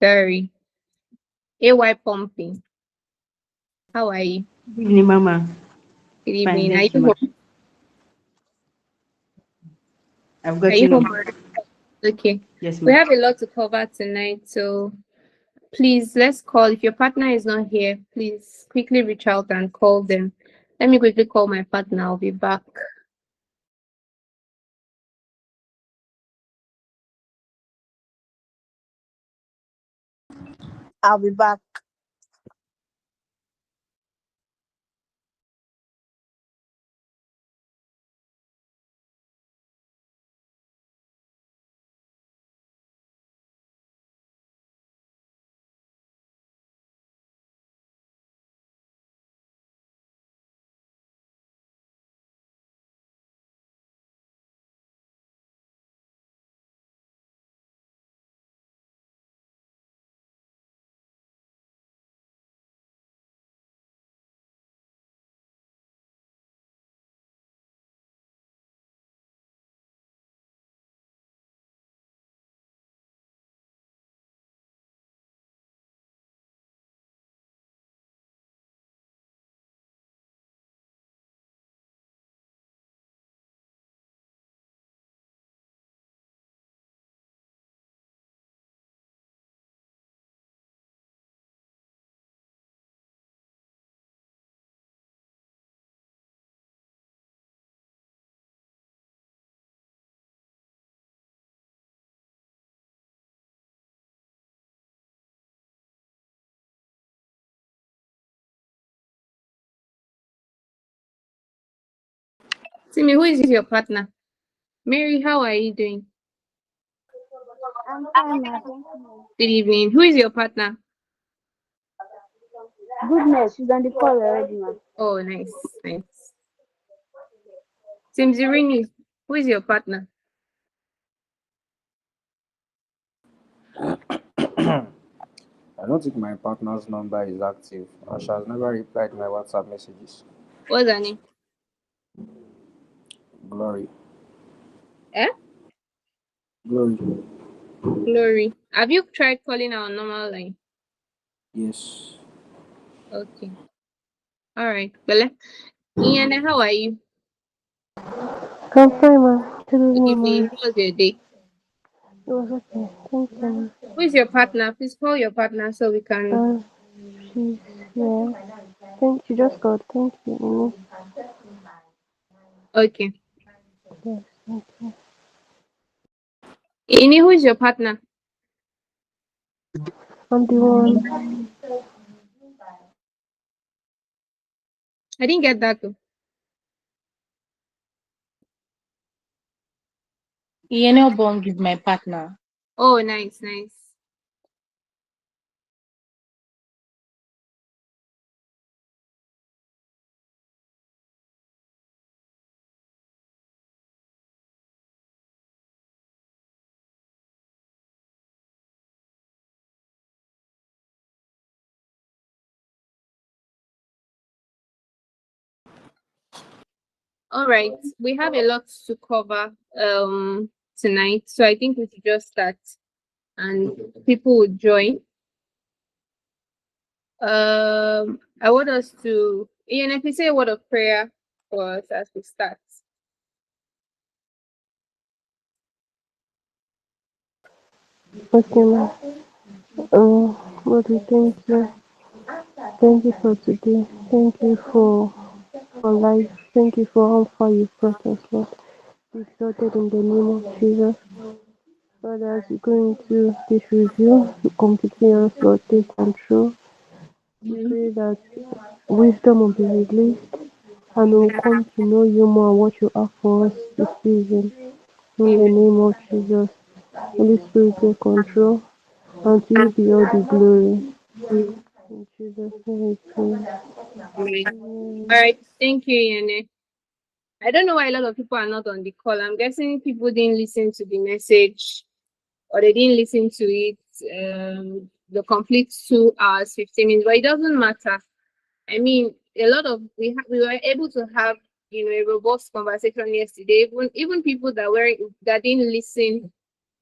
Sorry. AY Pumping. How are you? Good evening, Mama. Good Fine, evening. thank you, Ma. I've Are got you you home now. already? Okay. Yes, We Ma. have a lot to cover tonight, so please let's call. If your partner is not here, please quickly reach out and call them. Let me quickly call my partner. I'll be back. I'll be back. Timmy, who is your partner? Mary, how are you doing? I'm fine now, thank you. Good evening. Who is your partner? Goodness, she's on the call already, man. Oh, nice, nice. Simzirini, who is your partner? I don't think my partner's number is active and she has never replied my WhatsApp messages. What's her name? Glory. Eh? Glory. Glory. Have you tried calling our normal line? Yes. Okay. All right. Bella. Ian, how are you? I'm fine, ma. Good Good evening, ma. evening. How was your day? It was okay. Thank you, ma. Who is your partner? Please call your partner so we can. Uh, she's here. Thank you. Just called. Thank you. Okay. Yes, thank you. Ini, who is your partner? I'm the one. I didn't get that though. Iyenobong is my partner. Oh, nice, nice. All right. We have a lot to cover tonight, so I think we should just start and people will join. I want us to, Ian, if you say a word of prayer for us as we start. Okay, ma. Lord, we thank you. Thank you for today. Thank you for life. Thank you for how far you've brought us, Lord. We exalted in the name of Jesus. Lord, as we go into this review, completely us, Lord, take control. We pray that wisdom will be released and we'll come to know you more and what you have for us this season. In the Amen. name of Jesus, Holy Spirit, take control and to you be all the glory. In Jesus' name we pray. Amen. Amen. All right. Thank you, Ian. I don't know why a lot of people are not on the call. I'm guessing people didn't listen to the message or they didn't listen to it the complete 2 hours 15 minutes, but it doesn't matter. I mean, a lot of we were able to have a robust conversation yesterday. Even people that didn't listen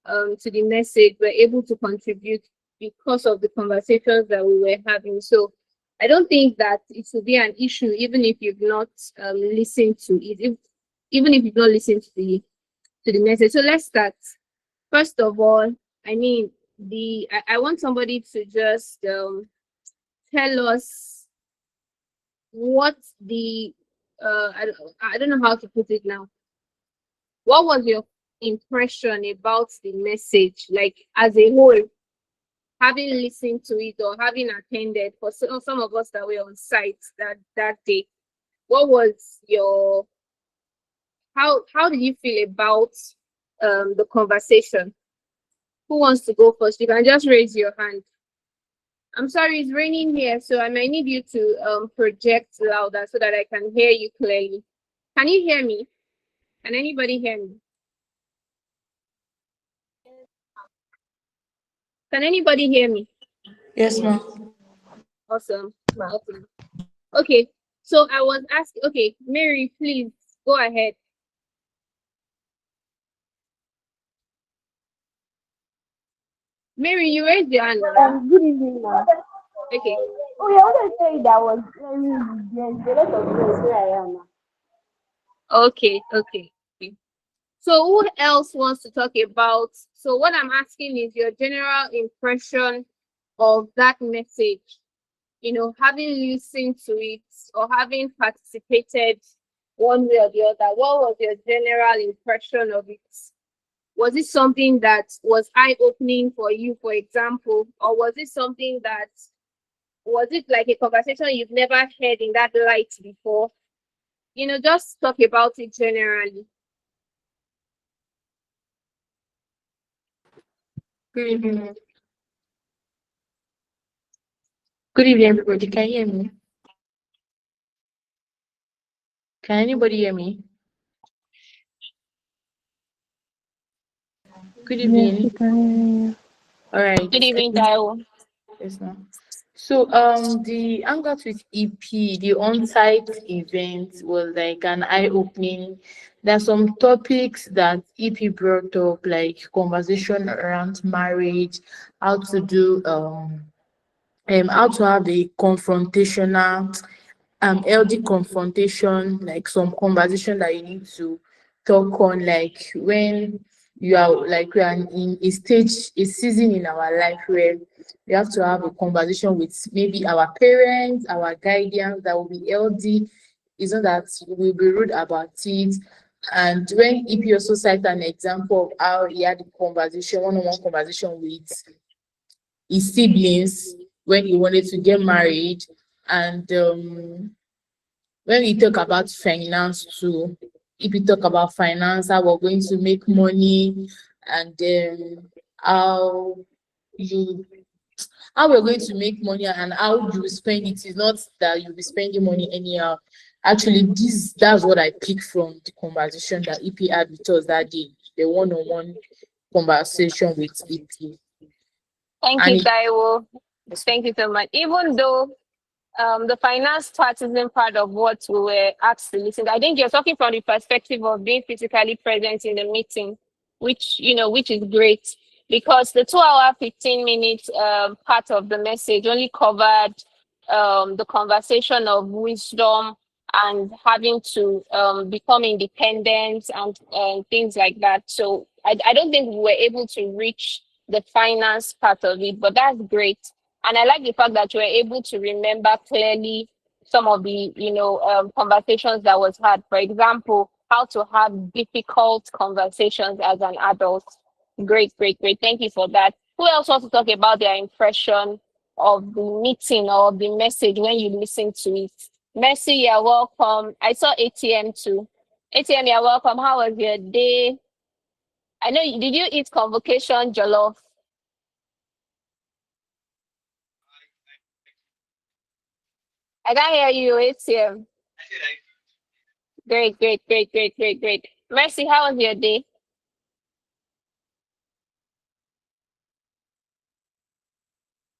to the message were able to contribute because of the conversations that we were having. So I don't think that it will be an issue, even if you've not listened to it, even if you've not listened to the message. So let's start. First of all, I mean, I want somebody to just tell us what the I don't know how to put it now. What was your impression about the message, like as a whole, having listened to it or having attended? For some of us that were on site that day, what was your how did you feel about the conversation? Who wants to go first? You can just raise your hand. I'm sorry, it's raining here, so I might need you to project louder so that I can hear you clearly. Can you hear me? Can anybody hear me? Can anybody hear me? Yes, ma'am. Awesome. Awesome. Okay, so I was asking, okay, Mary, please go ahead. Mary, you raised your hand, right? Good evening, ma'am. Okay. Oh, yeah, I want to tell you that was there's a lot of place where I am now. Okay, okay. Okay. So who else wants to talk about? So what I'm asking is your general impression of that message. You know, having listened to it or having participated one way or the other, what was your general impression of it? Was it something that was eye-opening for you, for example, or was it something that was it like a conversation you've never heard in that light before? You know, just talk about it generally. Good evening. Good evening, everybody. Can you hear me? Can anybody hear me? Good Yes, we evening. can hear you. All right. Good evening, Taiwo. Yes, ma'am. So, the Hangout with EP, the on-site event was like an eye-opening. There are some topics that EP brought up, like conversation around marriage, how to do how to have a confrontational healthy confrontation, like some conversation that you need to talk on, like when you are like we are in a stage, a season in our life where we have to have a conversation with maybe our parents, our guardians, that will be healthy. It's not that we'll be rude about it. And when EP also cite an example of how he had a conversation, one-on-one conversation with his siblings when he wanted to get married, and when we talk about finance too, if we talk about finance, how we're going to make money, and how you how we're going to make money and how you will spend it. Is not that you'll be spending money anyhow. Actually, that's what I picked from the conversation that EP had with us that day, the one-on-one conversation with EP. Thank And you, it, Taiwo. Thank you so much. Even though the finance part isn't part of what we were asked to listen. I think you're talking from the perspective of being physically present in the meeting, which is great because the 2 hour 15 minutes part of the message only covered the conversation of wisdom and having to become independent and things like that. So I don't think we were able to reach the finance part of it, but that's great. And I like the fact that you were able to remember clearly some of the, conversations that was had. For example, how to have difficult conversations as an adult. Great, great, great. Thank you for that. Who else wants to talk about their impression of the meeting or the message when you listen to it? Mercy, you're welcome. I saw ATM too. ATM, you're welcome. How was your day? I know, did you eat convocation jollof? I can't hear you, ATM. Great, great, great, great, great, great. Mercy, how was your day?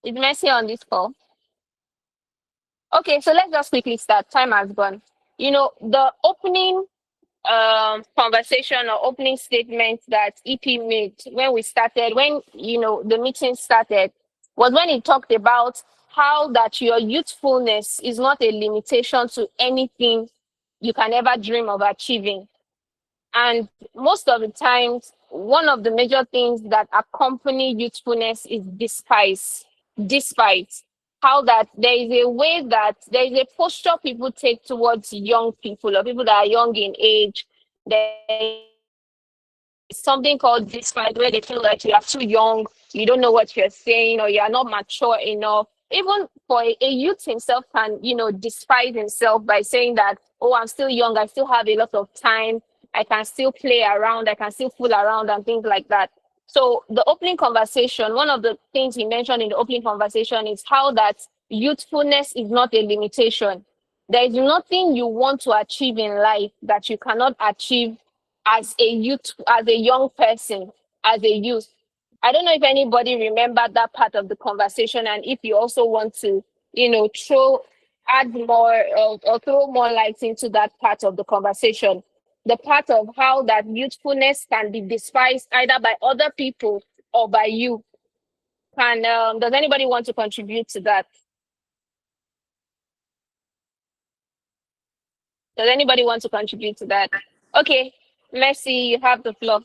Is Mercy on this call? Okay, so let's just quickly start. Time has gone. The opening conversation or opening statement that EP made when we started, when the meeting started, was when he talked about how that your youthfulness is not a limitation to anything you can ever dream of achieving. And most of the times, one of the major things that accompany youthfulness is despise. Despite how that there is a way that there is a posture people take towards young people or people that are young in age. There is something called despite where they feel like you are too young, you don't know what you're saying, or you are not mature enough. Even for a youth himself can, despise himself by saying that, oh, I'm still young, I still have a lot of time, I can still play around, I can still fool around and things like that. So the opening conversation, one of the things he mentioned in the opening conversation is how that youthfulness is not a limitation. There is nothing you want to achieve in life that you cannot achieve as a youth, as a young person, as a youth. I don't know if anybody remembered that part of the conversation, and if you also want to, add more or throw more light into that part of the conversation, the part of how that youthfulness can be despised either by other people or by you. Does anybody want to contribute to that? Does anybody want to contribute to that? Okay, Mercy, you have the floor.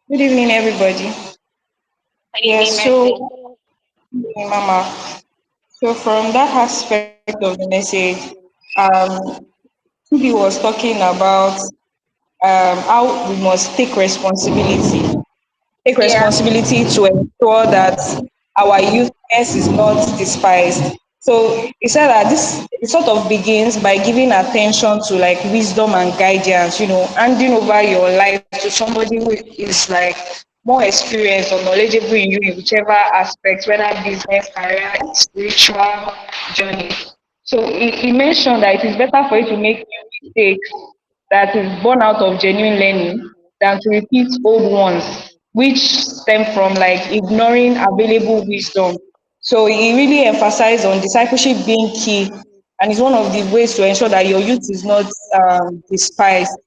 Good evening, everybody. Good Yeah, evening, Mercy. so, Mama, so from that aspect of the message, he was talking about how we must take Yeah. responsibility to ensure that our youthness is not despised. So he said that this it sort of begins by giving attention to like wisdom and guidance, handing over your life to somebody who is like more experienced or knowledgeable in you in whichever aspect, whether business, career, spiritual journey. So he mentioned that it is better for you to make new mistakes that is born out of genuine learning than to repeat old ones, which stem from like ignoring available wisdom. So he really emphasized on discipleship being key, and it's one of the ways to ensure that your youth is not despised,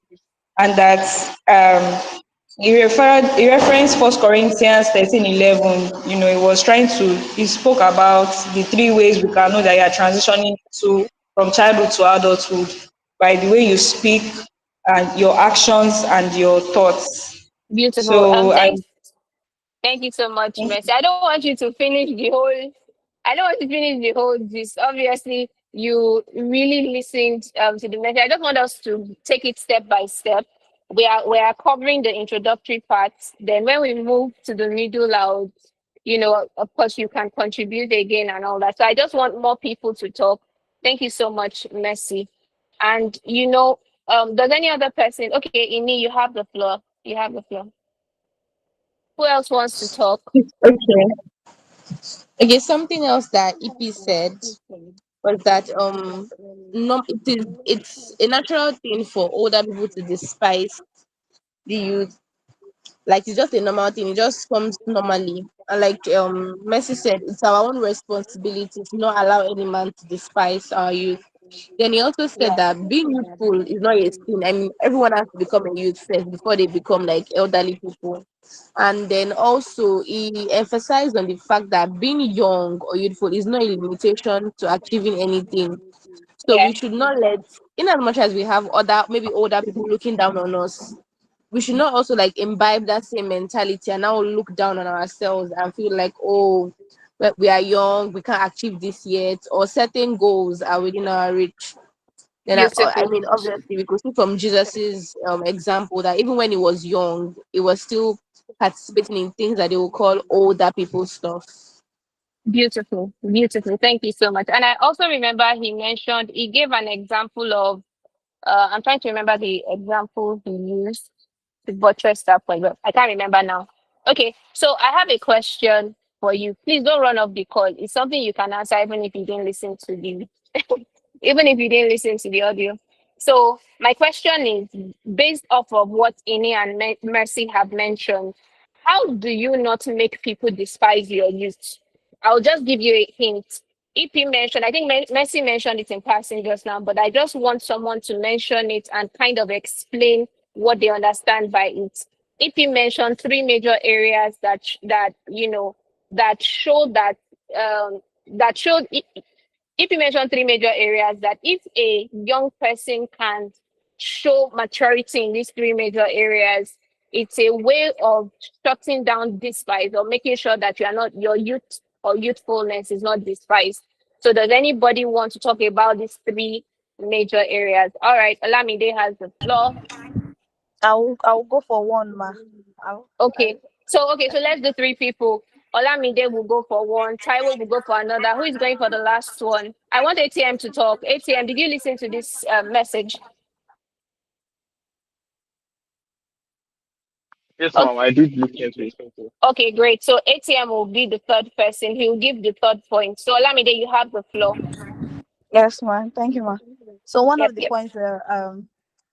and that he referenced First Corinthians 13:11. He spoke about the three ways we can know that you are transitioning to from childhood to adulthood by the way you speak and your actions and your thoughts. Beautiful. So I Thank you so much, Mercy. I don't want you to finish the whole. I don't want to finish the whole gist. Obviously, you really listened to the message. I just want us to take it step by step. We are covering the introductory parts. Then when we move to the middle out, of course, you can contribute again and all that. So I just want more people to talk. Thank you so much, Mercy. And does any other person? Okay, Ini, you have the floor. You have the floor. Who else wants to talk? okay. Okay, something else that EP said was that no, it's a natural thing for older people to despise the youth. Like it's just a normal thing. It just comes normally. And like Messi said, it's our own responsibility to not allow any man to despise our youth. Then he also said that being youthful is not a sin. I mean, everyone has to become a youth first before they become like elderly people. And then also he emphasized on the fact that being young or youthful is not a limitation to achieving anything. So Yeah. we should not let, in as much as we have other maybe older people looking down on us, we should not also like imbibe that same mentality and now look down on ourselves and feel like, oh, we are young, we can't achieve this yet, or certain goals are within our reach. Then I Beautiful. mean, obviously, we could see from Jesus's example that even when he was young, he was still participating in things that they will call older people stuff. Beautiful. Beautiful. Thank you so much. And I also remember he gave an example of, I'm trying to remember the example he used to buttress that point, but I can't remember now. Okay. So I have a question for you. Please don't run off the call. It's something you can answer even if you didn't listen to the, even if you didn't listen to the audio. So my question is based off of what Ini and Mercy have mentioned. How do you not make people despise your youth? I'll just give you a hint. EP mentioned, I think Mercy mentioned it in passing just now, but I just want someone to mention it and kind of explain what they understand by it. EP mentioned three major areas that that show that that showed if you mention three major areas that if a young person can show maturity in these three major areas, it's a way of shutting down despise or making sure that you are not your youth or youthfulness is not despised. So does anybody want to talk about these three major areas? All right, Olamide has the floor. I'll go for one, ma. Okay. So let's do three people. Olamide will go for one. Taiwo will go for another. Who is going for the last one? I want ATM to talk. ATM, did you listen to this message? Yes, Okay, ma'am, I did look into it. Thank you. okay, great. So ATM will be the third person. He will give the third point. So Olamide, you have the floor. Yes, ma. Thank you, ma. So one Yep, of the yep. points were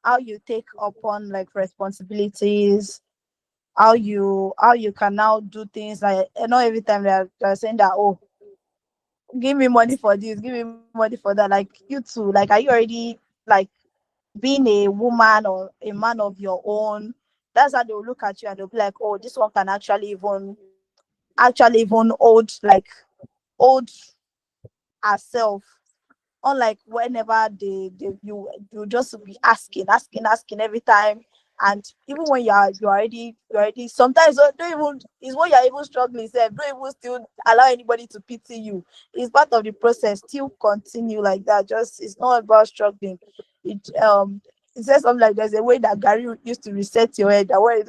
how you take upon like responsibilities, how you can now do things like not every time they're saying that, oh, give me money for this, give me money for that. Like you too, like are you already like being a woman or a man of your own? That's how they'll look at you and they'll be like, oh, this one can actually even hold herself. Unlike whenever you just be asking every time, and even when you already sometimes don't even is when you're even struggling, self don't even still allow anybody to pity you. It's part of the process. Still continue like that. Just it's not about struggling. It says something like there's a way that Gary used to reset your head. That way,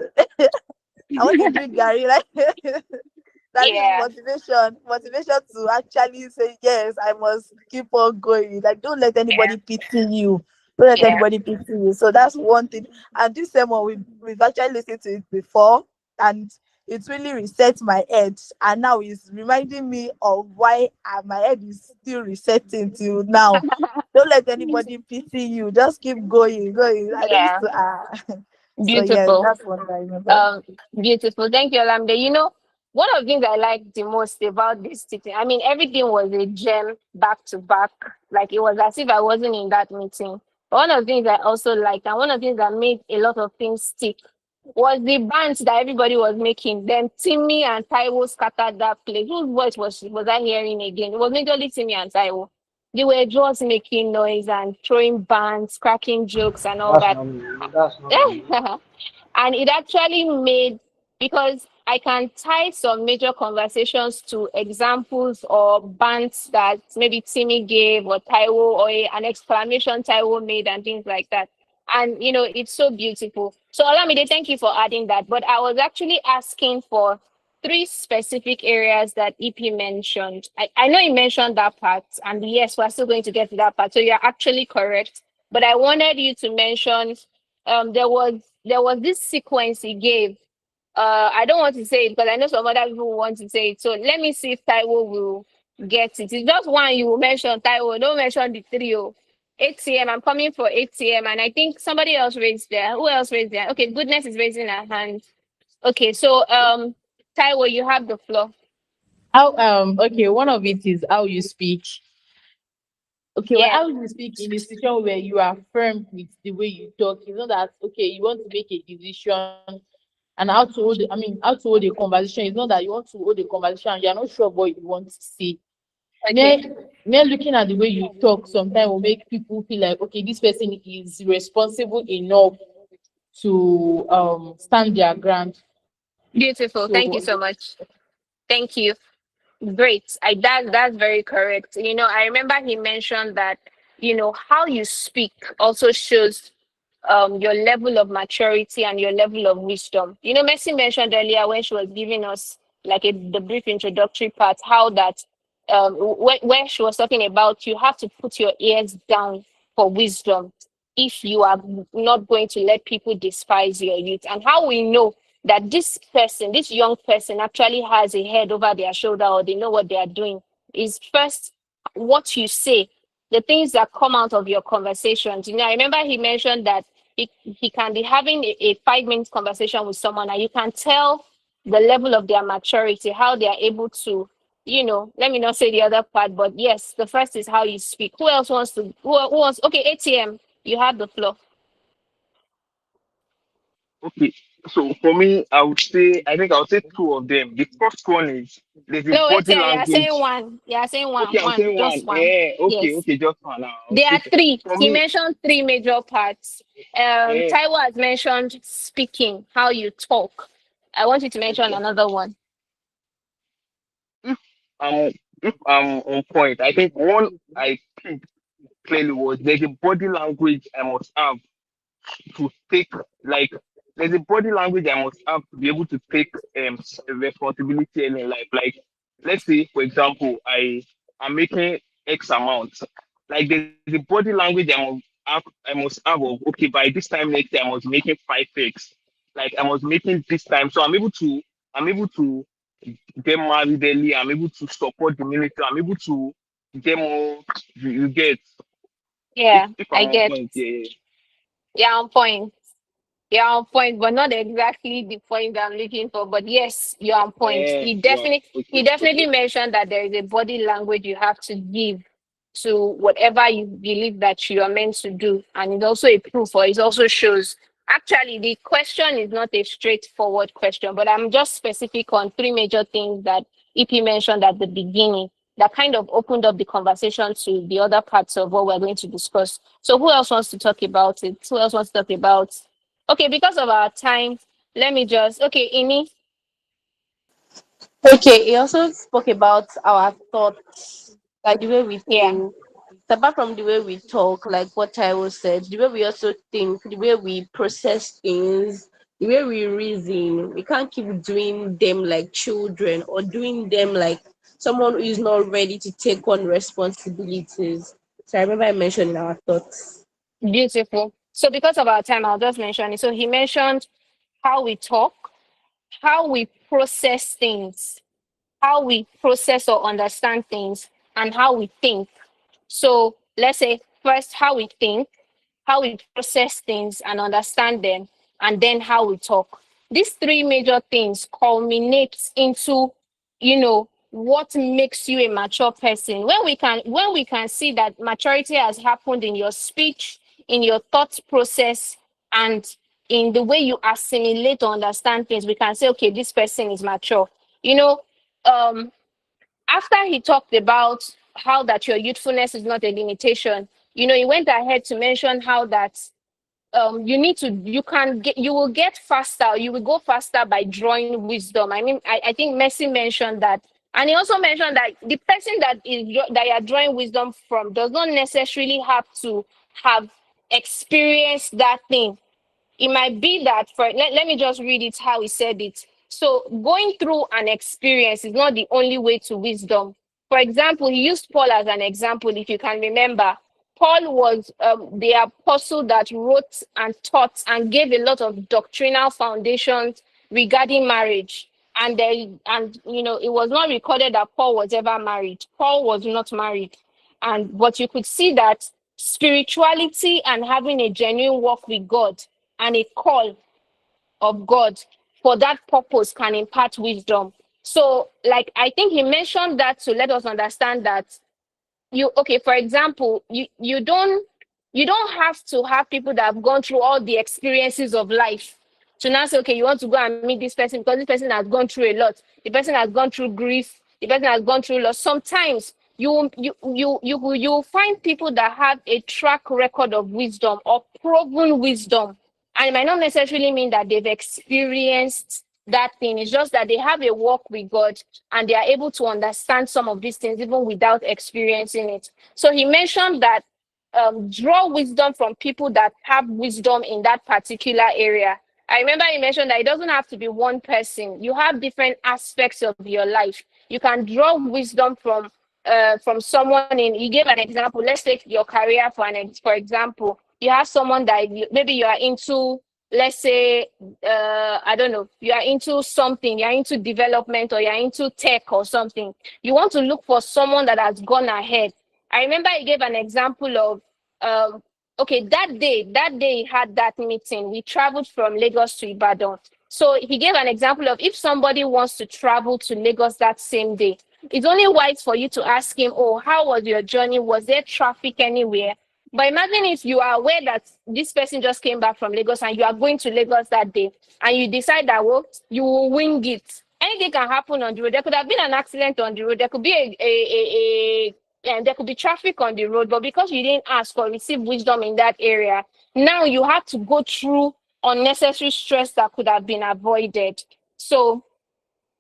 I want to drink Gary like that is Yeah, motivation to actually say yes, I must keep on going. Like don't let yeah, anybody pity you. Don't let yeah. anybody pity you. So that's one thing. And this same one we've actually listened to it before, and it really resets my head, and now it's reminding me of why my head is still resetting till now. Don't let anybody pity you. Just keep going. I don't used Yeah. to so yes, Beautiful. that's what I remember. Um, Beautiful. Thank you, Olamide. One of the things I like the most about this meeting, I mean, everything was a gem back to back. Like it was as if I wasn't in that meeting. But one of the things I also liked, and one of the things that made a lot of things stick, was the bands that everybody was making. Then Timmy and Taiwo scattered that place. Whose voice was I hearing again? It was majorly Timmy and Taiwo. They were just making noise and throwing bands, cracking jokes, and all That's that. not me. That's not me. And it actually made, because I can tie some major conversations to examples or bants that maybe Timmy gave or Taiwo or an exclamation Taiwo made and things like that. And it's so beautiful. So Olamide, thank you for adding that. But I was actually asking for three specific areas that EP mentioned. I know he mentioned that part, and yes, we're still going to get to that part. So you're actually correct. But I wanted you to mention there was this sequence he gave. I don't want to say it because I know some other people want to say it. So let me see if Taiwo will get it. It's just one you will mention Taiwo. Don't mention the trio. 8 I'm coming for 8 and I think somebody else raised there. Who else raised there? Okay, Goodness is raising her hand. Okay, so Taiwo, you have the floor. How okay, one of it is how you speak. Okay, well, Yeah. how you speak in a situation where you are firm with the way you talk. It's not that okay, you want to make a decision and how to hold how to hold a conversation. It's not that you want to hold a conversation and you're not sure what you want to say. Okay. Mere looking at the way you talk sometimes will make people feel like okay, this person is responsible enough to stand their ground. Beautiful. So Thank you so much. Thank you. Great. That's very correct. I remember he mentioned that, how you speak also shows your level of maturity and your level of wisdom. Messi mentioned earlier when she was giving us like the brief introductory part, how that when she was talking about you have to put your ears down for wisdom if you are not going to let people despise your youth. And how we know that this person, this young person, actually has a head over their shoulder or they know what they are doing is first what you say, the things that come out of your conversations. I remember he mentioned that he can be having a 5 minute conversation with someone and you can tell the level of their maturity, how they are able to, let me not say the other part, but yes, the first is how you speak. Who else wants to, who wants, okay, ATM, you have the floor. Okay. So for me, I think I would say two of them. The first one is there's a No, wait, body yeah, you're saying language. one. You're saying Okay, I'm saying just one. one. Okay, Yes. okay, just one now. There are three. For He me, mentioned three major parts. eh, Taiwo has mentioned speaking, how you talk. I want you to mention okay. another one. If I'm if I'm on point, I think one I picked clearly was there's a body language I must have to take, like there's a body language I must have to be able to take responsibility in life. Like let's say for example I am making X amount. Like there's a body language I must have of okay, by this time next year I must be making 5X. Like I was making this time. So I'm able to get married early, I'm able to support the military, I'm able to get more, you get, Yeah, if I I'm on get. point, yeah. Yeah, on point. You're on point, but not exactly the point I'm looking for. But yes, you're on point. Wow. He Okay, definitely okay. mentioned that there is a body language you have to give to whatever you believe that you are meant to do. And it's also a proof or it also shows. Actually, the question is not a straightforward question, but I'm just specific on three major things that EP mentioned at the beginning that kind of opened up the conversation to the other parts of what we're going to discuss. So who else wants to talk about it? Who else wants to talk about? Okay, because of our time, let me just okay, Ini. Okay, he also spoke about our thoughts, like the way we Yeah. think. So apart from the way we talk, like what Taiwo said, the way we also think, the way we process things, the way we reason, we can't keep doing them like children or doing them like someone who is not ready to take on responsibilities. So I remember I mentioned in our thoughts. Beautiful. So because of our time, I'll just mention it. So he mentioned how we talk, how we process things, how we process or understand things, and how we think. So let's say first how we think, how we process things and understand them, and then how we talk. These three major things culminate into, what makes you a mature person. When we can see that maturity has happened in your speech, in your thought process, and in the way you assimilate or understand things, we can say, okay, this person is mature. You know, um, after he talked about how that your youthfulness is not a limitation, he went ahead to mention how that you will get faster, you will go faster by drawing wisdom. I mean, I think Messi mentioned that. And he also mentioned that the person that you're drawing wisdom from does not necessarily have to have experienced that thing. It might be that let me just read it how he said it. So going through an experience is not the only way to wisdom. For example, he used Paul as an example, if you can remember. Paul was the apostle that wrote and taught and gave a lot of doctrinal foundations regarding marriage. And it was not recorded that Paul was ever married. Paul was not married. But you could see that spirituality and having a genuine walk with God and a call of God for that purpose can impart wisdom. So, like, I think he mentioned that to let us understand that for example, you don't have to have people that have gone through all the experiences of life to now say, okay, you want to go and meet this person because this person has gone through a lot. The person has gone through grief. The person has gone through loss. Sometimes you find people that have a track record of wisdom or proven wisdom, and it might not necessarily mean that they've experienced that thing. It's just that they have a walk with God and they are able to understand some of these things even without experiencing it. So he mentioned that draw wisdom from people that have wisdom in that particular area. I remember he mentioned that it doesn't have to be one person. You have different aspects of your life. You can draw wisdom from someone in. You gave an example. Let's take your career for example. You have someone that maybe you are into. Let's say I don't know. You are into something. You are into development or you are into tech or something. You want to look for someone that has gone ahead. I remember he gave an example of okay, that day he had that meeting. We traveled from Lagos to Ibadan. So he gave an example of if somebody wants to travel to Lagos that same day, it's only wise for you to ask him, oh, how was your journey? Was there traffic anywhere? But imagine if you are aware that this person just came back from Lagos and you are going to Lagos that day, and you decide that, well, you will wing it. Anything can happen on the road. There could have been an accident on the road. There could be and there could be traffic on the road, but because you didn't ask or receive wisdom in that area, now you have to go through unnecessary stress that could have been avoided. So,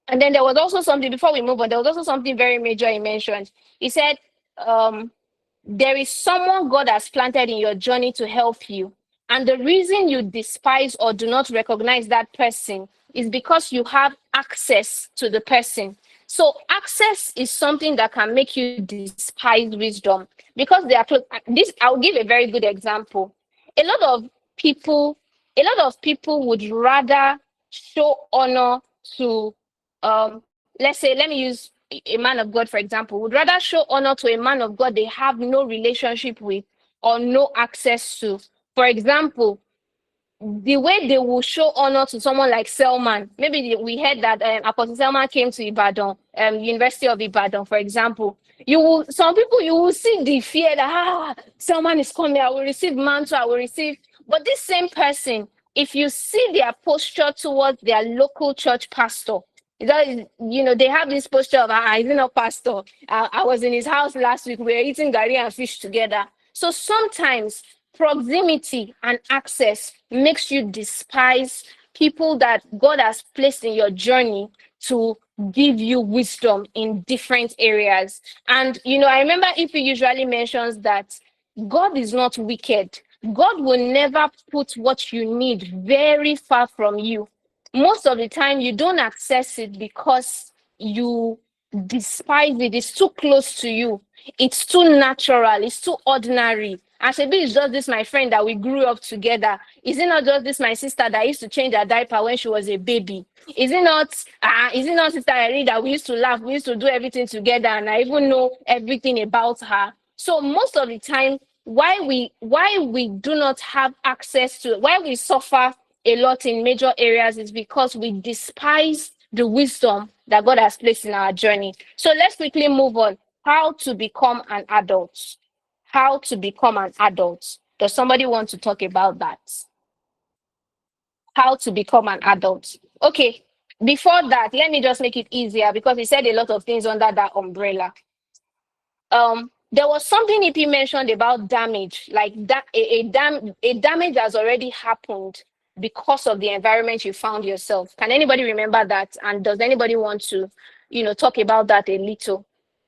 and then there was also something, before we move on, there was also something very major he mentioned. He said, there is someone God has planted in your journey to help you. And the reason you despise or do not recognize that person is because you have access to the person. So access is something that can make you despise wisdom, because they are close. This, I'll give a very good example. A lot of people, would rather show honor to, let's say, let me use a man of God, for example, would rather show honor to a man of God they have no relationship with or no access to. For example, the way they will show honor to someone like Selman. Maybe we heard that Apostle Selman came to Ibadan, University of Ibadan, for example. Some people, you will see the fear that, Selman is coming, I will receive mantle, I will receive. But this same person, if you see their posture towards their local church pastor, they have this posture of, he's not pastor. I was in his house last week, we were eating gari and fish together. So sometimes proximity and access makes you despise people that God has placed in your journey to give you wisdom in different areas. And, I remember EP usually mentions that God is not wicked. God will never put what you need very far from you. Most of the time, you don't access it because you despise it. It's too close to you. It's too natural. It's too ordinary. And maybe it's just this my friend that we grew up together. Is it not just this my sister that used to change her diaper when she was a baby? Is it not Sister Eri that we used to laugh, we used to do everything together, and I even know everything about her? So most of the time, why we do not have access to, why we suffer a lot in major areas, is because we despise the wisdom that God has placed in our journey. So let's quickly move on. How to become an adult. How to become an adult. Does somebody want to talk about that? How to become an adult. Okay, before that, let me just make it easier, because he said a lot of things under that umbrella. There was something EP mentioned about damage, like that a damage has already happened because of the environment you found yourself. Can anybody remember that? And does anybody want to, talk about that a little?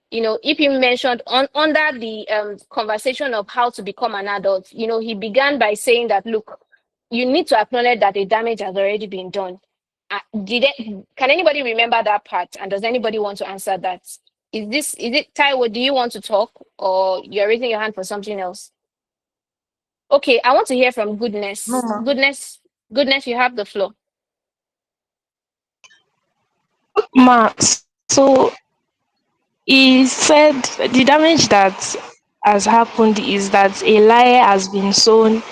EP mentioned under the conversation of how to become an adult, he began by saying that, look, you need to acknowledge that a damage has already been done. Can anybody remember that part? And does anybody want to answer that? Is it Taiwo? Do you want to talk, or you're raising your hand for something else? Okay, I want to hear from Goodness. No, ma. Goodness, you have the floor. Ma, so he said the damage that has happened is that a lie has been sown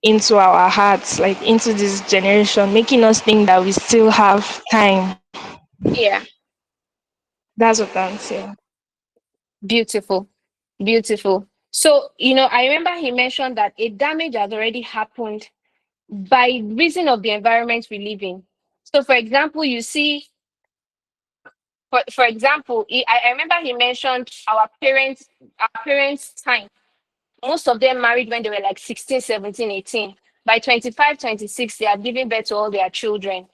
into our hearts, like into this generation, making us think that we still have time. Yeah. That's what I'm saying. Beautiful. So, I remember he mentioned that a damage has already happened by reason of the environment we live in. So, for example, you see, for example, I remember he mentioned our parents' time. Most of them married when they were like 16, 17, 18. By 25, 26, they are giving birth to all their children.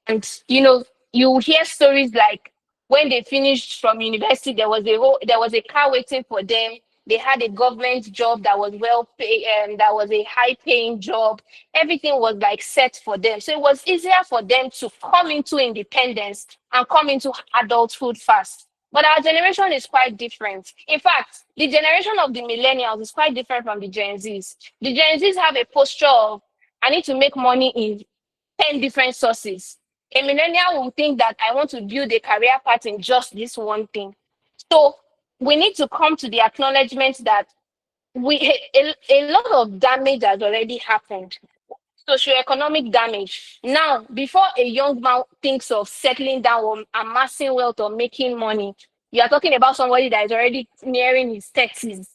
And, you hear stories like when they finished from university, there was a car waiting for them. They had a government job that was well paid, that was a high paying job. Everything was like set for them. So it was easier for them to come into independence and come into adulthood fast. But our generation is quite different. In fact, the generation of the millennials is quite different from the Gen Zs. The Gen Zs have a posture of, I need to make money in 10 different sources. A millennial will think that I want to build a career path in just this one thing. So we need to come to the acknowledgement that a lot of damage has already happened. Socioeconomic damage. Now, before a young man thinks of settling down or amassing wealth or making money, you are talking about somebody that is already nearing his 30s.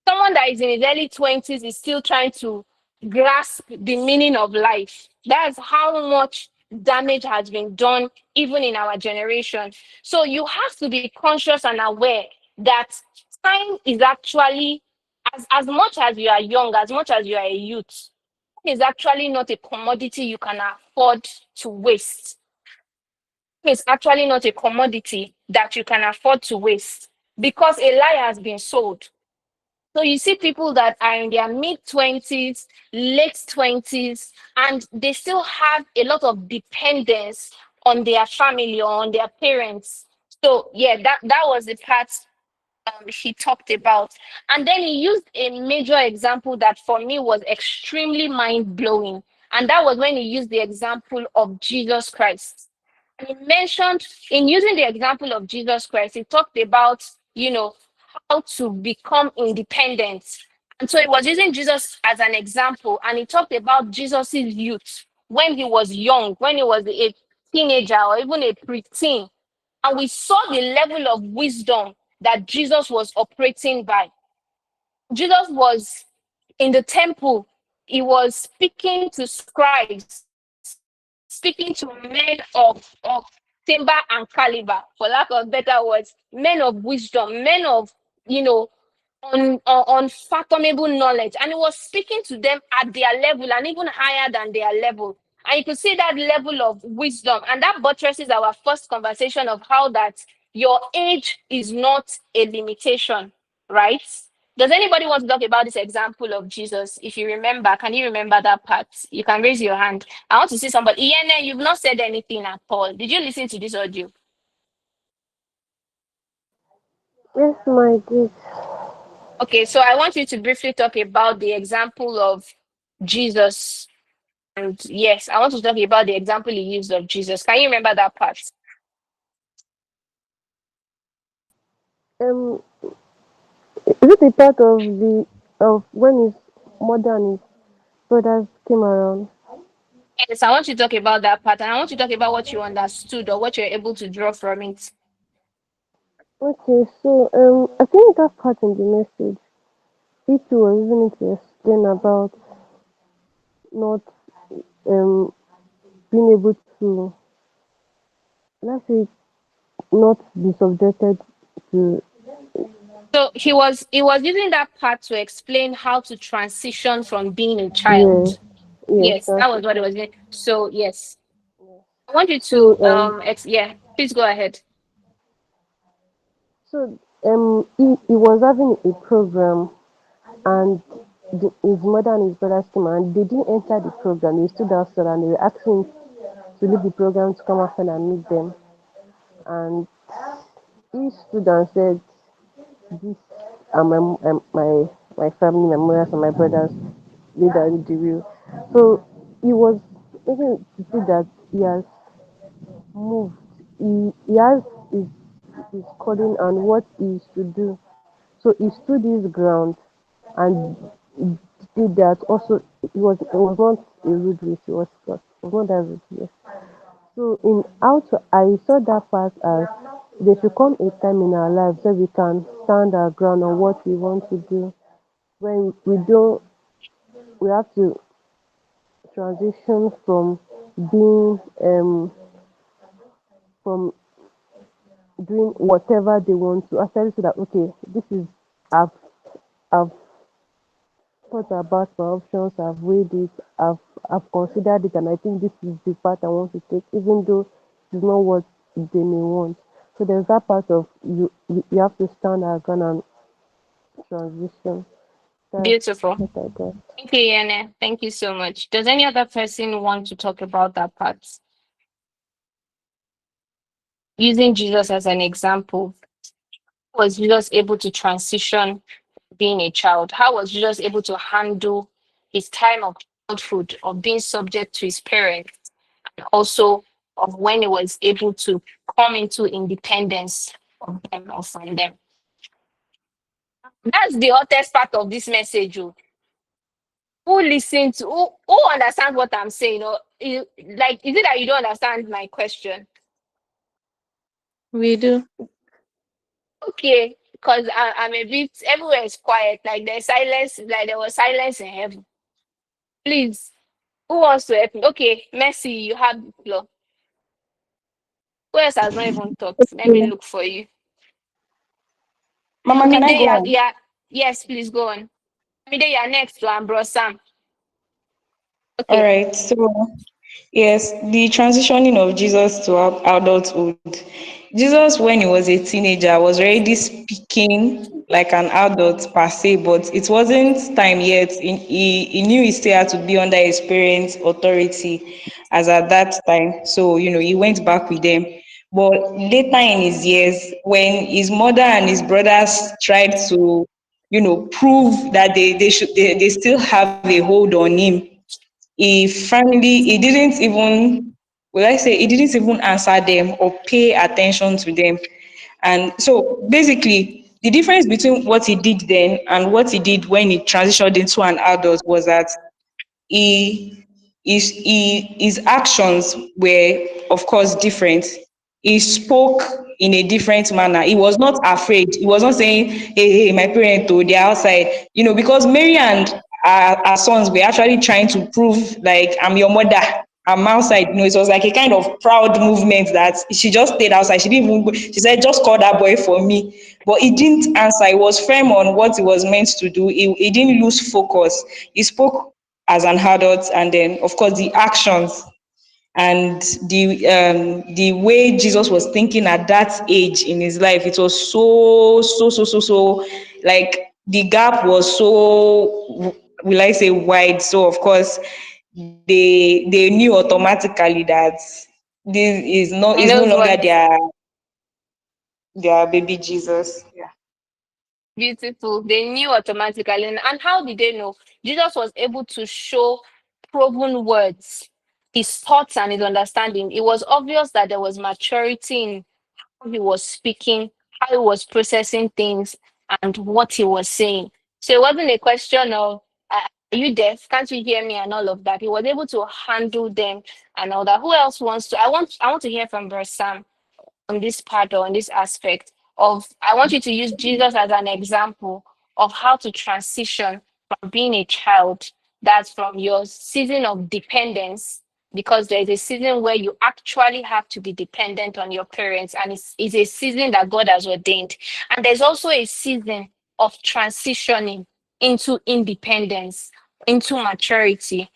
Someone that is in his early 20s is still trying to grasp the meaning of life. That's how much damage has been done even in our generation. So you have to be conscious and aware that time is actually, as much as you are young, as much as you are a youth, is actually not a commodity you can afford to waste. It's actually not a commodity that you can afford to waste because a lie has been sold. So you see people that are in their mid 20s, late 20s, and they still have a lot of dependence on their family or on their parents. So yeah, that was the part he talked about. And then he used a major example that for me was extremely mind blowing. And that was when he used the example of Jesus Christ. And he mentioned, in using the example of Jesus Christ, he talked about, how to become independent. And so he was using Jesus as an example. And he talked about Jesus's youth when he was young, when he was a teenager or even a preteen. And we saw the level of wisdom that Jesus was operating by. Jesus was in the temple, he was speaking to scribes, speaking to men of timber and caliber, for lack of better words, men of wisdom, men of, unfathomable knowledge. And he was speaking to them at their level and even higher than their level. And you could see that level of wisdom. And that buttresses our first conversation of how that your age is not a limitation, right? Does anybody want to talk about this example of Jesus? If you remember, can you remember that part? You can raise your hand. I want to see somebody. Iene, you've not said anything at all. Did you listen to this audio? Yes, my dear. Okay, so I want you to briefly talk about the example of Jesus. And yes, I want to talk about the example he used of Jesus. Can you remember that part? Um, is it a part of the of when his mother and his brothers came around? Yes, I want you to talk about that part. And I want you to talk about what you understood or what you're able to draw from it. Okay, so I think that part in the message, it was using it to explain about not um being able to, let's say, not be subjected to. So he was using that part to explain how to transition from being a Yeah, child. yes, Yes, that that's was it. what it was. So yes, I want you So to yeah, please go ahead. he was having a program, and his mother and his brothers came, and they didn't enter the program. They stood outside and they were asking him to leave the program to come outside and meet them. And he stood and said, "This are my family, my mothers and my brothers. They that do the will." So he was making to see that he has moved. He has his calling and what he is to do. So he stood his ground and did that. Also, it was not a rude way. It was not that rude. Yes. So in how to I saw that part as there should come a time in our lives where we can stand our ground on what we want to do. When we don't, we have to transition from being from doing whatever they want to actually say that okay, this is I've I've thought about my options, I've weighed it, I've considered it, and I think this is the path I want to take, even though it's not what they may want. So there's that part of you have to stand our ground and transition. That's Beautiful. what I got. Thank you, Yene. Thank you so much. Does any other person want to talk about that part? Using Jesus as an example, was Jesus able to transition being a child? How was Jesus able to handle his time of childhood, of being subject to his parents, and also of when he was able to come into independence of them or from them? That's the hottest part of this message. Oh. Who listens? Who understands what I'm saying? Or is it that you don't understand my question? We do. Okay. because I'm a bit, everywhere is quiet. Like there's silence, like there was silence in heaven. Please, who wants to help me? Okay, Mercy, you have the floor. Who else has not even talked? Let me Yeah. look for you. Mama, can I Midday, go yeah, on? yeah. Yes, please go on. Midday, you're next to Ambro Sam. All Okay. right. So, yes, the transitioning of Jesus to adulthood. Jesus, when he was a teenager, was already speaking like an adult per se, but it wasn't time yet. He knew he still had to be under his parents' authority as at that time. So, he went back with them. But later in his years, when his mother and his brothers tried to, prove that they still have a hold on him, he didn't even, will I say, he didn't even answer them or pay attention to them. And so basically, the difference between what he did then and what he did when he transitioned into an adult was that his actions were, of course, different. He spoke in a different manner. He was not afraid. He was not saying, hey, my parents, oh, they're outside. Because Mary and our sons were actually trying to prove, like, I'm your mother. I'm outside. It was like a kind of proud movement that she just stayed outside. She didn't even go. She said, just call that boy for me. But he didn't answer. He was firm on what he was meant to do. He didn't lose focus. He spoke as an adult, and then of course the actions and the way Jesus was thinking at that age in his life, it was so, like, the gap was so, will I say, wide. So of course they knew automatically that this is no Knows longer what? their baby Jesus. Yeah. Beautiful. They knew automatically. And how did they know? Jesus was able to show proven words, his thoughts and his understanding. It was obvious that there was maturity in how he was speaking, how he was processing things, and what he was saying. So it wasn't a question of, are you deaf? Can't you hear me? And all of that. He was able to handle them and all that. Who else wants to? I want to hear from Verse Sam on this part or on this aspect of, I want you to use Jesus as an example of how to transition from being a child, that's from your season of dependence, because there's a season where you actually have to be dependent on your parents, and it's a season that God has ordained. And there's also a season of transitioning into independence, into maturity.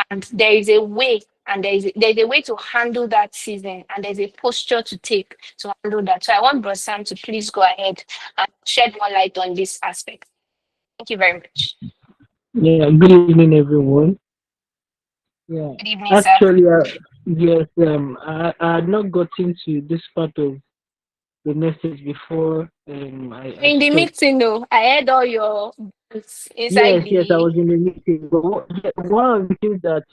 And there is a way, and there's a way to handle that season, and there's a posture to take to handle that. So I want Bro Sam to please go ahead and shed more light on this aspect. Thank you very much. Yeah, good evening, everyone. Yeah, Good evening, sir. actually, yes, I had not gotten to this part of the message before I In the stopped. meeting, though, I heard all your bits inside Yes, I the. was in the meeting. But one of the things that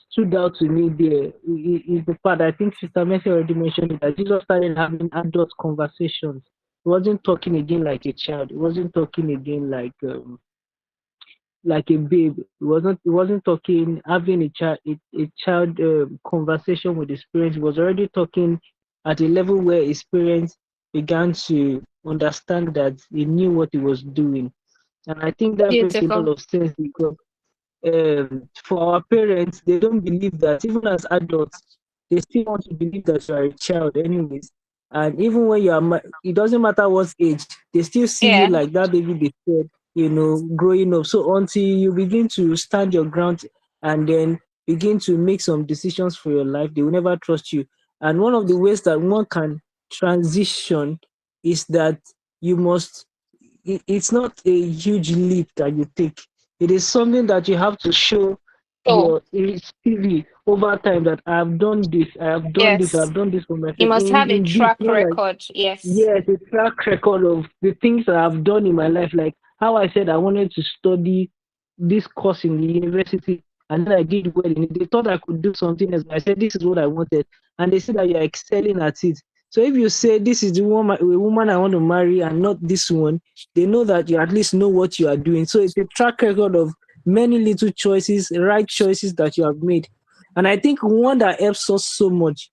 stood out to me there is the fact, I think Sister Mercy already mentioned it, that Jesus started having adult conversations. He wasn't talking again like a child. He wasn't talking again like a babe. He wasn't talking, having a child conversation with his parents. He was already talking at a level where his parents began to understand that he knew what he was doing. And I think that makes a lot Beautiful. of sense because for our parents, they don't believe that even as adults, they still want to believe that you are a child, anyways. And even when you are, it doesn't matter what age, they still see you Yeah. like that baby they said, growing up. So until you begin to stand your ground and then begin to make some decisions for your life, they will never trust you. And one of the ways that one can transition is that you must, it's not a huge leap that you take. It is something that you have to show So, your CV over time that I have done this, I have done this, I yes, have done this for you myself. must have a In this, track not like, record. Yes. yes, a track record of the things that I've done in my life. Like how I said I wanted to study this course in the university and then I did well in it. They thought I could do something else, but I said this is what I wanted. And they said that you're excelling at it. So if you say this is the woman I want to marry and not this one, they know that you at least know what you are doing. So it's a track record of many little choices, right choices that you have made. And I think one that helps us so much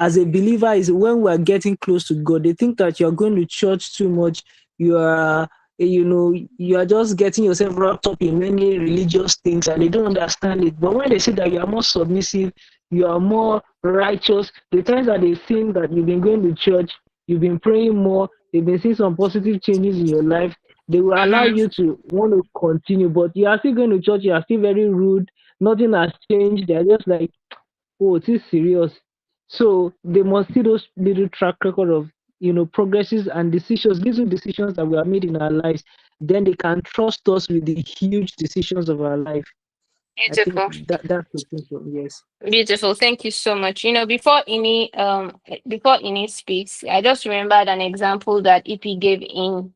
as a believer is when we are getting close to God. They think that you're going to church too much. You are, you are just getting yourself wrapped up in many religious things, and they don't understand it. But when they see that you are more submissive, you are more righteous, the times that they think that you've been going to church, you've been praying more, they've been seeing some positive changes in your life, they will allow Mm-hmm. you to want to continue. But you are still going to church, you are still very rude, nothing has changed. They're just like, oh, it is serious. So they must see those little track record of progresses and decisions, little decisions that we have made in our lives. Then they can trust us with the huge decisions of our life. I think Beautiful. that's the thing. Yes. Beautiful. Thank you so much. Before Ini speaks, I just remembered an example that EP gave in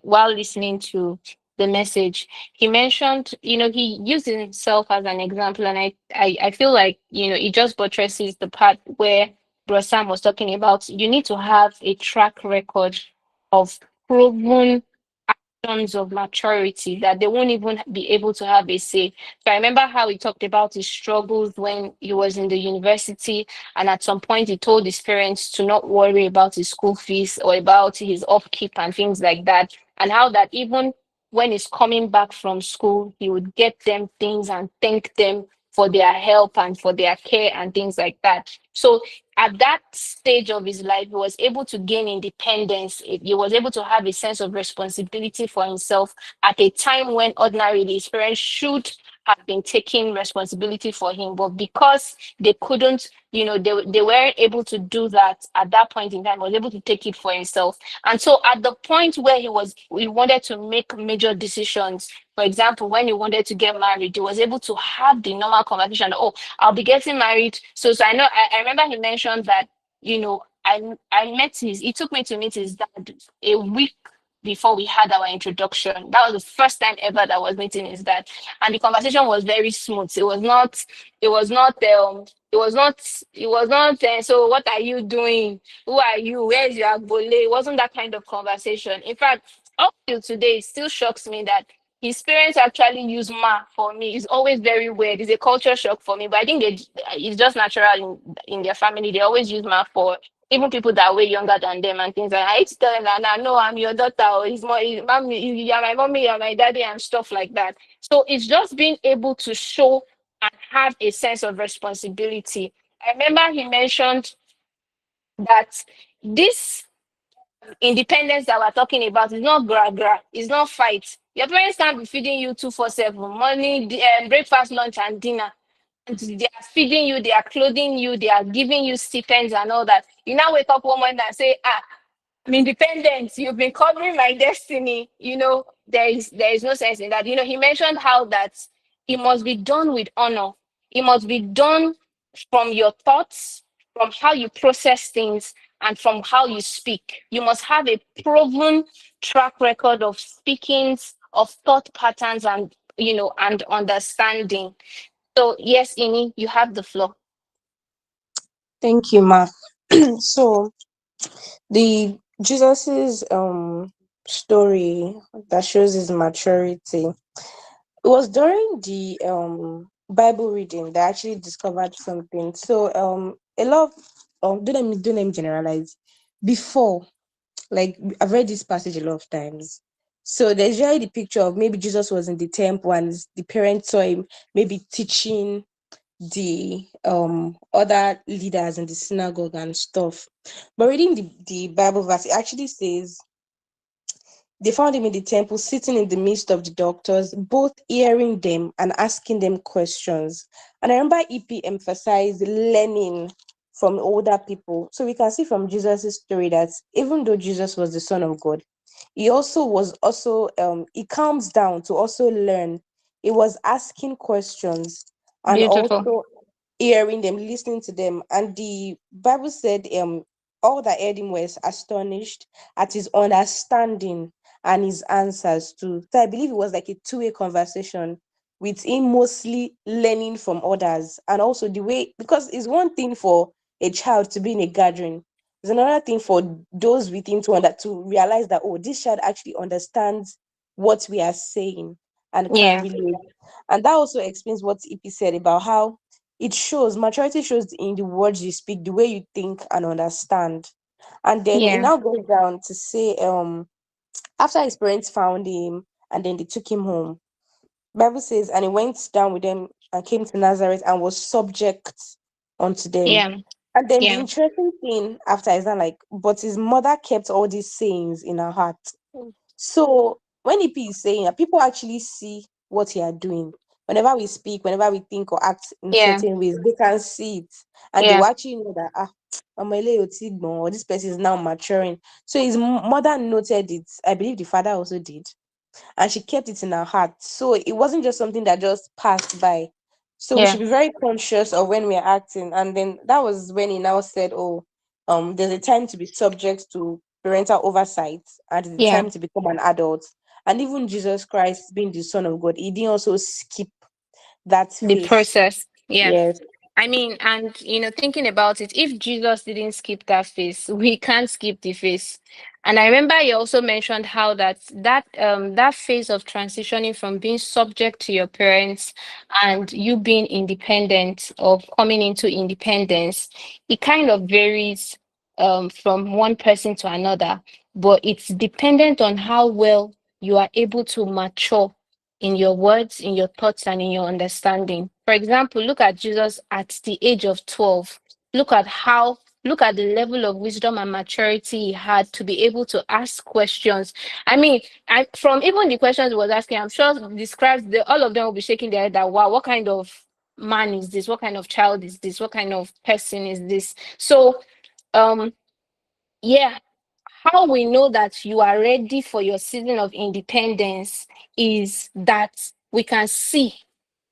while listening to the message. He mentioned, he used himself as an example, and I feel like, it just buttresses the part where Bro Sam was talking about. You need to have a track record of proven actions of maturity that they won't even be able to have a say. So I remember how he talked about his struggles when he was in the university, and at some point he told his parents to not worry about his school fees or about his upkeep and things like that, and how that even when he's coming back from school, he would get them things and thank them for their help and for their care and things like that. So at that stage of his life, he was able to gain independence. He was able to have a sense of responsibility for himself at a time when ordinarily his parents should have been taking responsibility for him. But because they couldn't, they weren't able to do that at that point in time, he was able to take it for himself. And so at the point where he wanted to make major decisions, for example, when he wanted to get married, he was able to have the normal conversation. Oh, I'll be getting married. So I know I remember he mentioned that, he took me to meet his dad a week before we had our introduction. That was the first time ever that I was meeting his dad. And the conversation was very smooth. So what are you doing? Who are you? Where's your agbole? It wasn't that kind of conversation. In fact, up till today, it still shocks me that his parents actually use ma for me. It's always very weird. It's a culture shock for me, but I think it's just natural in their family. They always use ma for even people that are way younger than them and things like that. I used to tell them that, "Nah, no, I'm your daughter, or he's more, mommy, you're my mommy, you're my daddy," and stuff like that. So it's just being able to show and have a sense of responsibility. I remember he mentioned that this independence that we're talking about is not gra, it's not fight. Your parents can't be feeding you 247 morning, breakfast, lunch, and dinner. And they are feeding you, they are clothing you, they are giving you stipends and all that. You now wake up one morning and say, I'm independent. You've been covering my destiny. There is no sense in that. He mentioned how that it must be done with honor. It must be done from your thoughts, from how you process things, and from how you speak. You must have a proven track record of speakings, of thought patterns, and understanding. So yes, Ini, you have the floor. Thank you, Mark. So the Jesus's story that shows his maturity. It was during the Bible reading that I actually discovered something. So a lot of don't let me generalize. Before, like I've read this passage a lot of times. So there's usually the picture of maybe Jesus was in the temple and the parents saw him maybe teaching the other leaders in the synagogue and stuff. But reading the Bible verse, it actually says they found him in the temple, sitting in the midst of the doctors, both hearing them and asking them questions. And I remember EP emphasized learning from older people. So we can see from Jesus' story that even though Jesus was the Son of God, he he calms down to also learn. He was asking questions and Beautiful. also hearing them, listening to them. And the Bible said all that heard him was astonished at his understanding and his answers too. So I believe it was like a two-way conversation with him mostly learning from others. And also the way, because it's one thing for a child to be in a gathering, it's another thing for those within to realize that, oh, this child actually understands what we are saying and can Yeah. relate. And that also explains what EP said about how it shows, maturity shows in the words you speak, the way you think and understand. And then it Yeah. now goes down to say, after his parents found him and then they took him home, Bible says, and he went down with them and came to Nazareth and was subject unto them. Yeah. And then the Yeah. interesting thing after is that, like, but his mother kept all these sayings in her heart. So when EP is saying that, people actually see what he are doing. Whenever we speak, whenever we think or act in Yeah. certain ways, they can see it. And they Yeah. will actually know that, Omele Otigbo, or this person is now maturing. So his mother noted it. I believe the father also did, and she kept it in her heart. So it wasn't just something that just passed by. So we Yeah. should be very conscious of when we're acting. And then that was when he now said, "Oh, there's a time to be subject to parental oversight, and it's a Yeah. time to become an adult." And even Jesus Christ, being the Son of God, he didn't also skip that The phase. process. Yeah. Yes. I mean, and thinking about it, if Jesus didn't skip that phase, we can't skip the phase. And I remember you also mentioned how that phase of transitioning from being subject to your parents and you being independent, of coming into independence, it kind of varies from one person to another, but it's dependent on how well you are able to mature in your words, in your thoughts, and in your understanding. For example, look at Jesus at the age of 12. Look at the level of wisdom and maturity he had to be able to ask questions. I mean, from even the questions he was asking, I'm sure describes all of them will be shaking their head that, wow, what kind of man is this? What kind of child is this? What kind of person is this? So, um, yeah, how we know that you are ready for your season of independence is that we can see,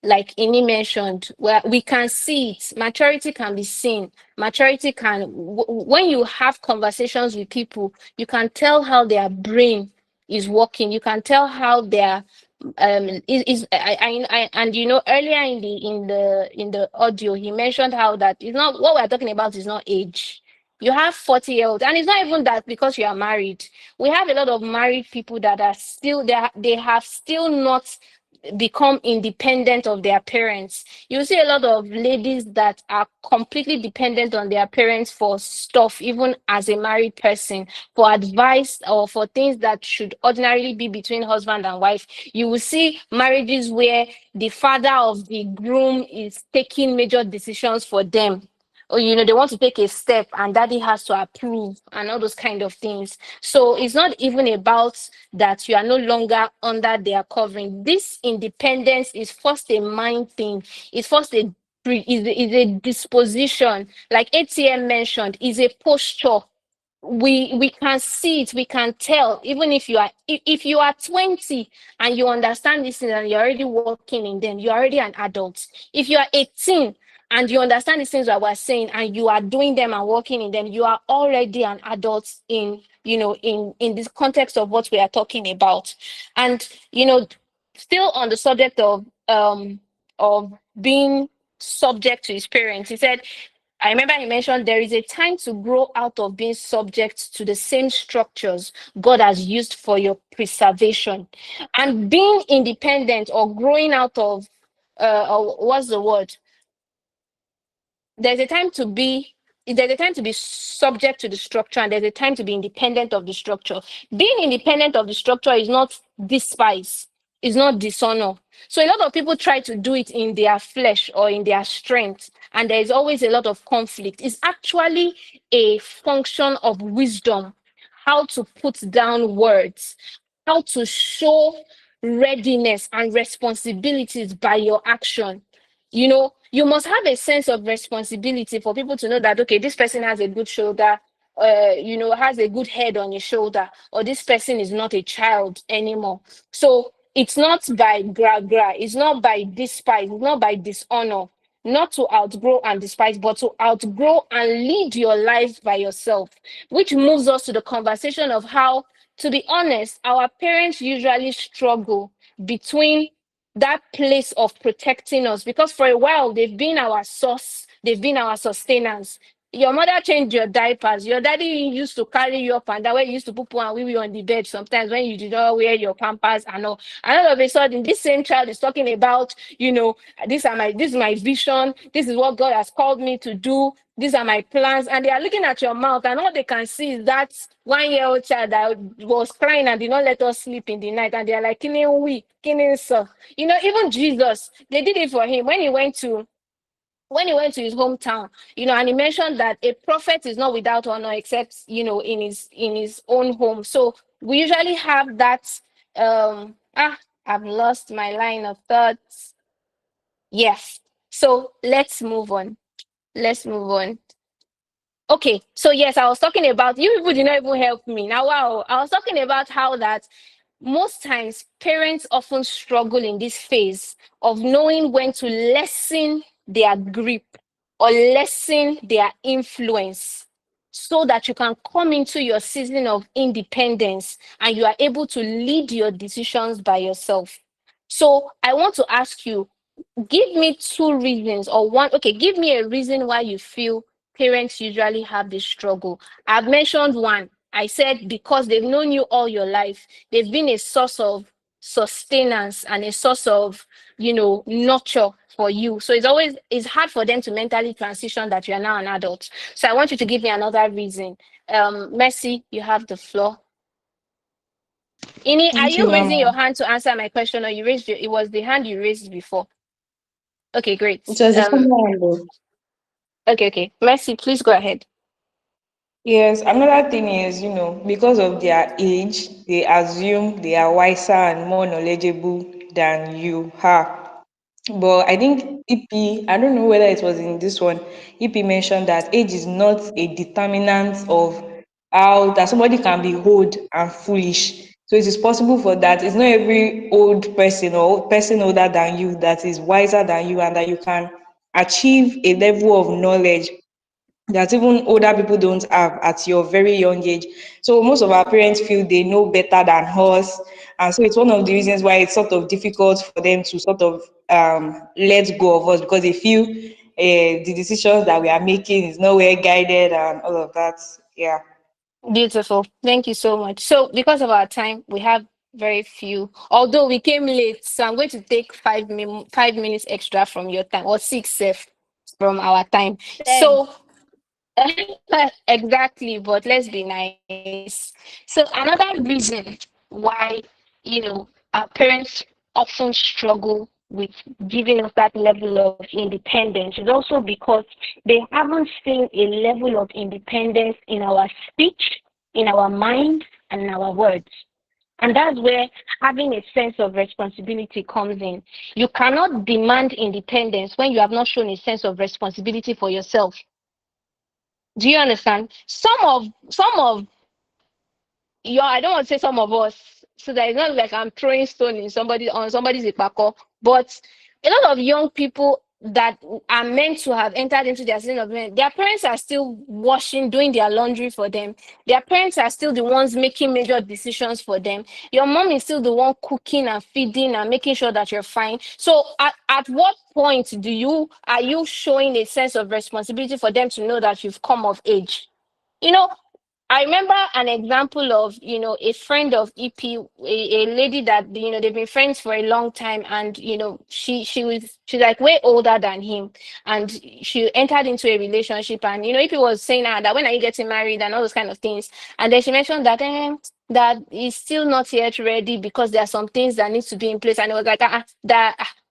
like Ini mentioned, where we can see it. Maturity can be seen. Maturity can, when you have conversations with people, you can tell how their brain is working. You can tell how their is and earlier in the audio he mentioned how that it's not what we're talking about is not age. You have 40-year-olds, and it's not even that because you are married. We have a lot of married people that are still there, they have still not become independent of their parents. You see a lot of ladies that are completely dependent on their parents for stuff, even as a married person, for advice or for things that should ordinarily be between husband and wife. You will see marriages where the father of the groom is taking major decisions for them. Or they want to take a step and daddy has to approve and all those kind of things. So it's not even about that you are no longer under their covering. This independence is first a mind thing. It's first is a disposition. Like ATM mentioned, is a posture. We can see it, we can tell. Even if you are 20 and you understand this thing and you're already working in them, you're already an adult. If you are 18 and you understand the things that we're saying and you are doing them and working in them, you are already an adult in this context of what we are talking about. And still on the subject of being subject to his parents, he said, I remember he mentioned there is a time to grow out of being subject to the same structures God has used for your preservation. And being independent or growing out of, what's the word? there's a time to be there's a time to be subject to the structure, and there's a time to be independent of the structure. Being independent of the structure is not despise, is not dishonor. So a lot of people try to do it in their flesh or in their strength, and there is always a lot of conflict. It's actually a function of wisdom, how to put down words, how to show readiness and responsibilities by your action. You must have a sense of responsibility for people to know that, okay, this person has a good shoulder, has a good head on his shoulder, or this person is not a child anymore. So it's not by gra, it's not by despise, it's not by dishonor, not to outgrow and despise, but to outgrow and lead your life by yourself, which moves us to the conversation of how, to be honest, our parents usually struggle between that place of protecting us, because for a while they've been our source, they've been our sustenance. your mother changed your diapers. Your daddy used to carry you up and that way you used to put and wee on the bed sometimes when you did not wear your pampers and all. And all of a sudden, this same child is talking about, this is my vision. This is what God has called me to do. These are my plans. And they are looking at your mouth, and all they can see is that 1-year-old child that was crying and did not let us sleep in the night. And they are like, killing we, killing sir. Even Jesus, they did it for him when he went to his hometown, and he mentioned that a prophet is not without honor except, in his own home. So we usually have that. I've lost my line of thoughts. Yes. So let's move on. Okay, so yes, I was talking about, you people did not even help me. Now, wow, I was talking about how that most times parents often struggle in this phase of knowing when to lessen their grip or lessen their influence so that you can come into your season of independence and you are able to lead your decisions by yourself. So I want to ask you, give me 2 reasons or one. Okay, give me a reason why you feel parents usually have this struggle. I've mentioned one. I said because they've known you all your life. They've been a source of sustenance and a source of, nurture for you. So it's hard for them to mentally transition that you are now an adult. So I want you to give me another reason. Mercy, you have the floor. Ini, are Thank you, you raising your Mama. hand to answer my question, or it was the hand you raised before? Okay, great. It was the second one though. Okay. Mercy, please go ahead. Yes, another thing is, because of their age, they assume they are wiser and more knowledgeable than you are. But I think EP, I don't know whether it was in this one, EP mentioned that age is not a determinant of how that somebody can be old and foolish. So it is possible for that. It's not every old person or person older than you that is wiser than you and that you can achieve a level of knowledge that even older people don't have at your very young age. So most of our parents feel they know better than us. And so it's one of the reasons why it's sort of difficult for them to sort of let go of us because they feel the decisions that we are making is nowhere guided and all of that. Yeah. Beautiful. Thank you so much. So, because of our time, we have very few. Although we came late, so I'm going to take 5 minutes extra from your time, or 6 from our time. So, exactly, but let's be nice. So another reason why, our parents often struggle with giving us that level of independence is also because they haven't seen a level of independence in our speech, in our mind, and in our words. And that's where having a sense of responsibility comes in. You cannot demand independence when you have not shown a sense of responsibility for yourself. Do you understand? Some of I don't want to say some of us, so that it's not like I'm throwing stone in somebody's ipako, but a lot of young people that are meant to have entered into their season of men, their parents are still washing, doing their laundry for them. Their parents are still the ones making major decisions for them. Your mom is still the one cooking and feeding and making sure that you're fine. So at what point are you showing a sense of responsibility for them to know that you've come of age? You know, I remember an example of, a friend of EP, a lady that, they've been friends for a long time. And, she's like way older than him. And she entered into a relationship. And, EP was saying that when are you getting married and all those kind of things. And then she mentioned that, that is still not yet ready because there are some things that needs to be in place. And it was like,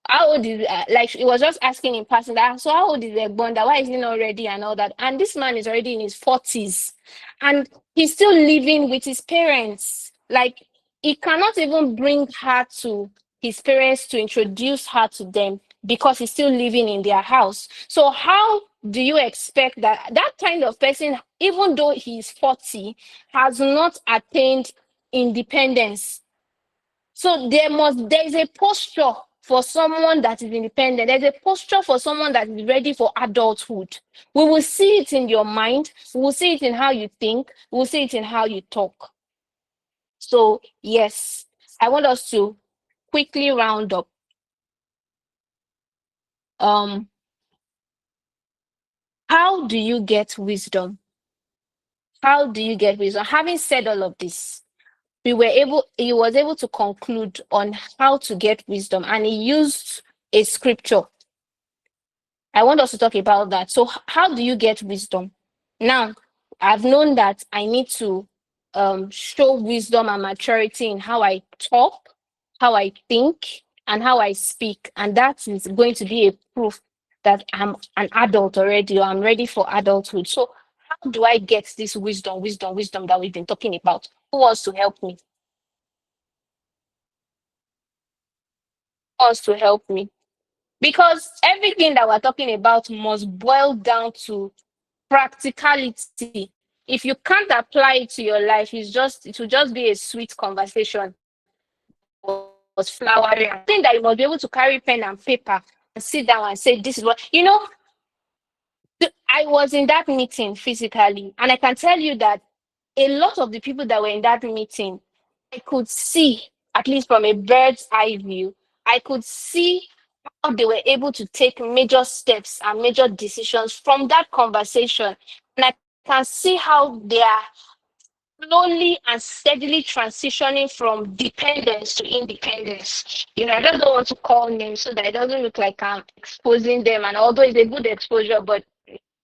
how old is, like, it was just asking in passing that, so how old is the bond? Why is he not ready and all that? And this man is already in his 40s. And he's still living with his parents. Like, he cannot even bring her to his parents to introduce her to them because he's still living in their house. So how do you expect that kind of person, even though he's 40, has not attained independence? So there is a posture for someone that is independent. There's a posture for someone that is ready for adulthood. We will see it in your mind. We will see it in how you think. We will see it in how you talk. So yes, I want us to quickly round up. How How do you get wisdom? How do you get wisdom? Having said all of this, he was able to conclude on how to get wisdom, and he used a scripture. I want us to talk about that. So how do you get wisdom? Now, I've known that I need to show wisdom and maturity in how I talk, how I think, and how I speak. And that is going to be a proof that I'm an adult already, or I'm ready for adulthood. So how do I get this wisdom that we've been talking about? Who wants to help me? Who wants to help me? Because everything that we're talking about must boil down to practicality. If you can't apply it to your life, it will just be a sweet conversation. Was flowering. I think that you must be able to carry pen and paper and sit down and say, this is what, I was in that meeting physically, and I can tell you that a lot of the people that were in that meeting, I could see, at least from a bird's eye view, I could see how they were able to take major steps and major decisions from that conversation. And I can see how they are slowly and steadily transitioning from dependence to independence. I just don't want to call names so that it doesn't look like I'm exposing them. And although it's a good exposure, but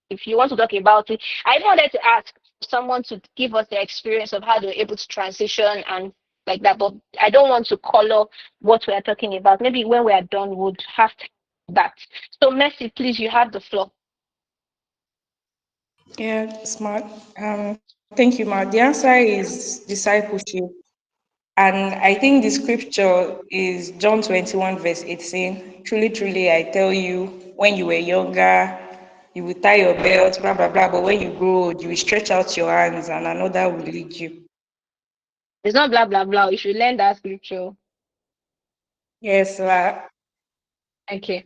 if you want to talk about it, I wanted to ask someone to give us the experience of how they were able to transition and like that. But I don't want to color what we are talking about. Maybe when we are done, we'll have that. So, Mercy, please, you have the floor. Yeah, smart. Thank you, Ma. The answer is discipleship. And I think the scripture is John 21, verse 18. Truly, truly, I tell you, when you were younger, you will tie your belt, blah, blah, blah. But when you grow old, you will stretch out your hands and another will lead you. It's not blah, blah, blah. You should learn that scripture. Yes, Ma. Okay.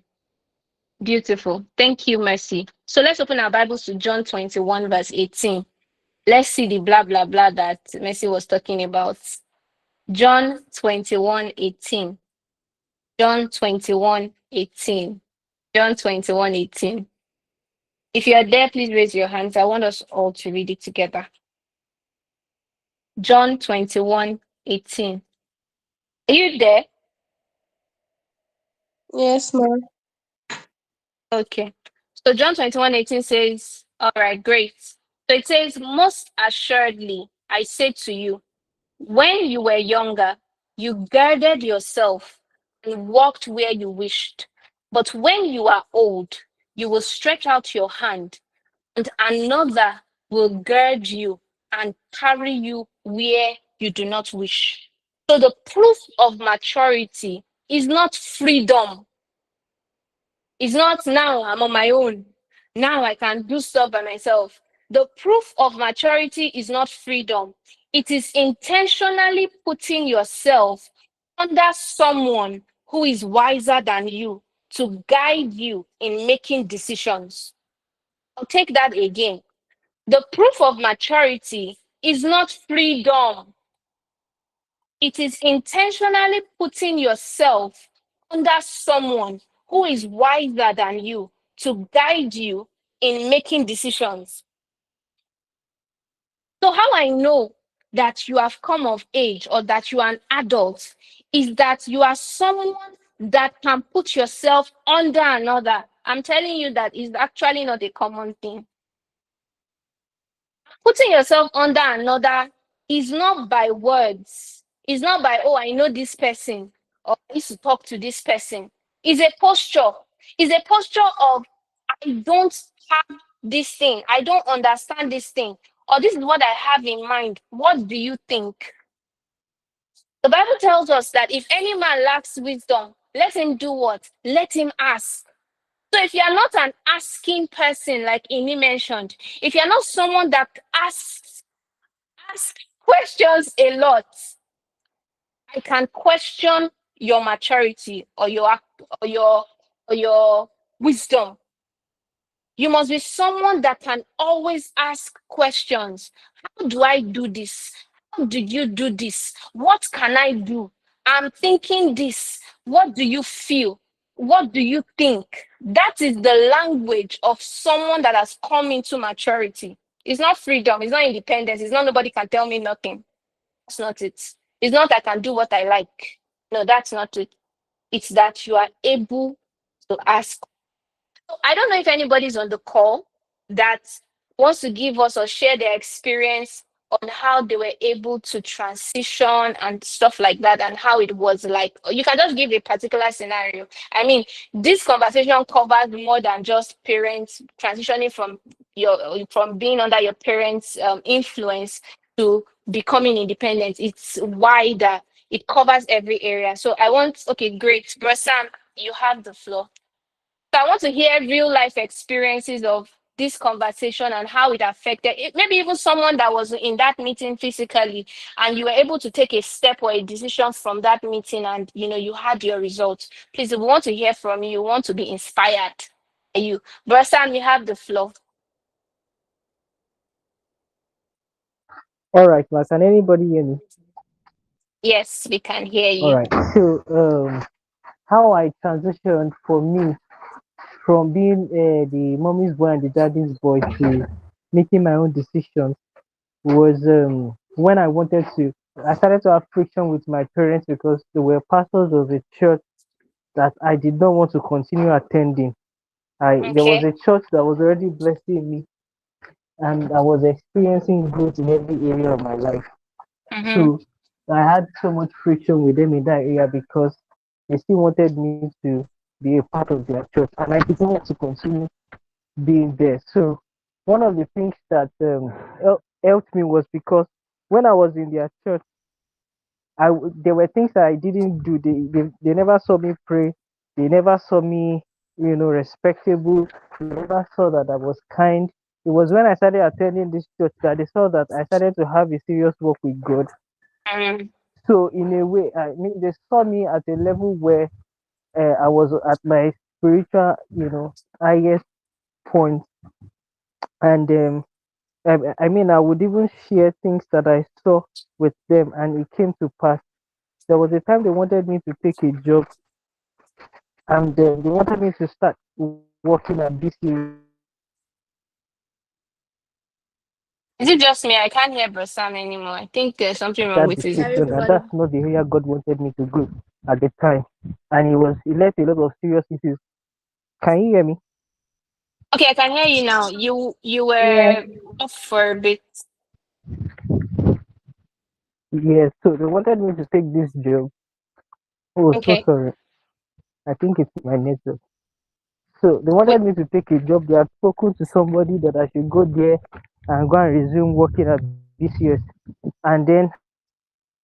Beautiful. Thank you, Mercy. So let's open our Bibles to John 21, verse 18. Let's see the blah, blah, blah that Mercy was talking about. John 21, 18. John 21, 18. John 21, 18. If you are there, please raise your hands. I want us all to read it together. John 21, 18. Are you there? Yes, ma'am. Okay. So John 21, 18 says, all right, great. So it says, most assuredly, I say to you, when you were younger, you girded yourself and walked where you wished. But when you are old, you will stretch out your hand, and another will gird you and carry you where you do not wish. So the proof of maturity is not freedom. It's not now I'm on my own. Now I can do stuff by myself. The proof of maturity is not freedom. It is intentionally putting yourself under someone who is wiser than you to guide you in making decisions. I'll take that again. The proof of maturity is not freedom. It is intentionally putting yourself under someone who is wiser than you to guide you in making decisions. So how I know that you have come of age or that you are an adult is that you are someone that can put yourself under another. I'm telling you that is actually not a common thing. Putting yourself under another is not by words. It's not by, oh, I know this person or I used to talk to this person. It's a posture. It's a posture of, I don't have this thing. I don't understand this thing. Or this is what I have in mind. What do you think? The Bible tells us that if any man lacks wisdom, let him do what? Let him ask. So if you are not an asking person, like Ini mentioned, if you're not someone that asks questions a lot, I can question your maturity or your wisdom. You must be someone that can always ask questions. How do I do this? How did you do this? What can I do? I'm thinking this. What do you feel? what do you think? That is the language of someone that has come into maturity. It's not freedom, it's not independence, it's not nobody can tell me nothing. That's not it. It's not I can do what I like. No, that's not it. It's that you are able to ask. So I don't know if anybody's on the call that wants to give us or share their experience on how they were able to transition and stuff like that, and how it was like. You can just give a particular scenario. I mean, this conversation covers more than just parents transitioning from being under your parents' influence to becoming independent. It's wider. It covers every area. So I want, okay, great. Bro Sam, you have the floor. So I want to hear real life experiences of this conversation and how it affected it. Maybe even someone that was in that meeting physically, and you were able to take a step or a decision from that meeting, and you had your results. Please, we want to hear from you. We want to be inspired by you. Brother Sam, you have the floor. All right, ma. Can anybody hear me? Yes, we can hear All you. right. So, how I transitioned for me from being the mommy's boy and the daddy's boy to making my own decisions was when I wanted to. I started to have friction with my parents because they were pastors of a church that I did not want to continue attending. There was Okay. a church that was already blessing me, and I was experiencing growth in every area of my life. Mm-hmm. So I had so much friction with them in that area because they still wanted me to be a part of their church, and I didn't want to continue being there. So one of the things that helped me was because when I was in their church, there were things that I didn't do. They never saw me pray. They never saw me, respectable. They never saw that I was kind. It was when I started attending this church that they saw that I started to have a serious walk with God. Mm-hmm. So in a way, I mean, they saw me at a level where I was at my spiritual, highest point, and I mean, I would even share things that I saw with them, and it came to pass. There was a time they wanted me to take a job, and they wanted me to start working at BC. Is it just me? I can't hear Brother Sam anymore. I think there's something wrong That with his. description, and that's not the area God wanted me to go at the time. And it led to a lot of serious issues. Can you hear me? Okay, I can hear you now. You Yeah. were off for a bit. Yes. So they wanted me to take this job. Oh, so Okay. sorry. I think it's my network. So they Wait. wanted me to take a job. They had spoken to somebody that I should go there and go and resume working at BCS. And then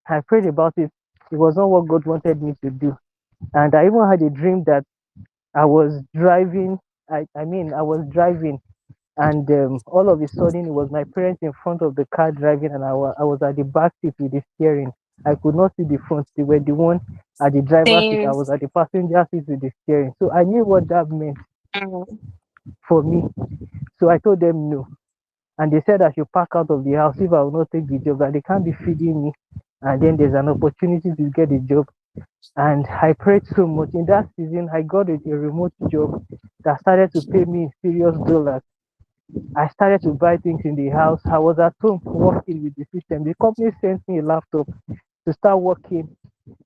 I prayed about it. It was not what God wanted me to do. And I even had a dream that I was driving. I was driving, and all of a sudden it was my parents in front of the car driving, and I was at the back seat with the steering. I could not see the front. They were the one at the driver's seat. I Same. was at the passenger seat with the steering. So I knew what that meant Mhm. for me. So I told them no. And they said I should pack out of the house if I will not take the job, that they can't be feeding me. And then there's an opportunity to get a job. And I prayed so much. In that season, I got a remote job that started to pay me serious dollars. I started to buy things in the house. I was at home working with the system. The company sent me a laptop to start working.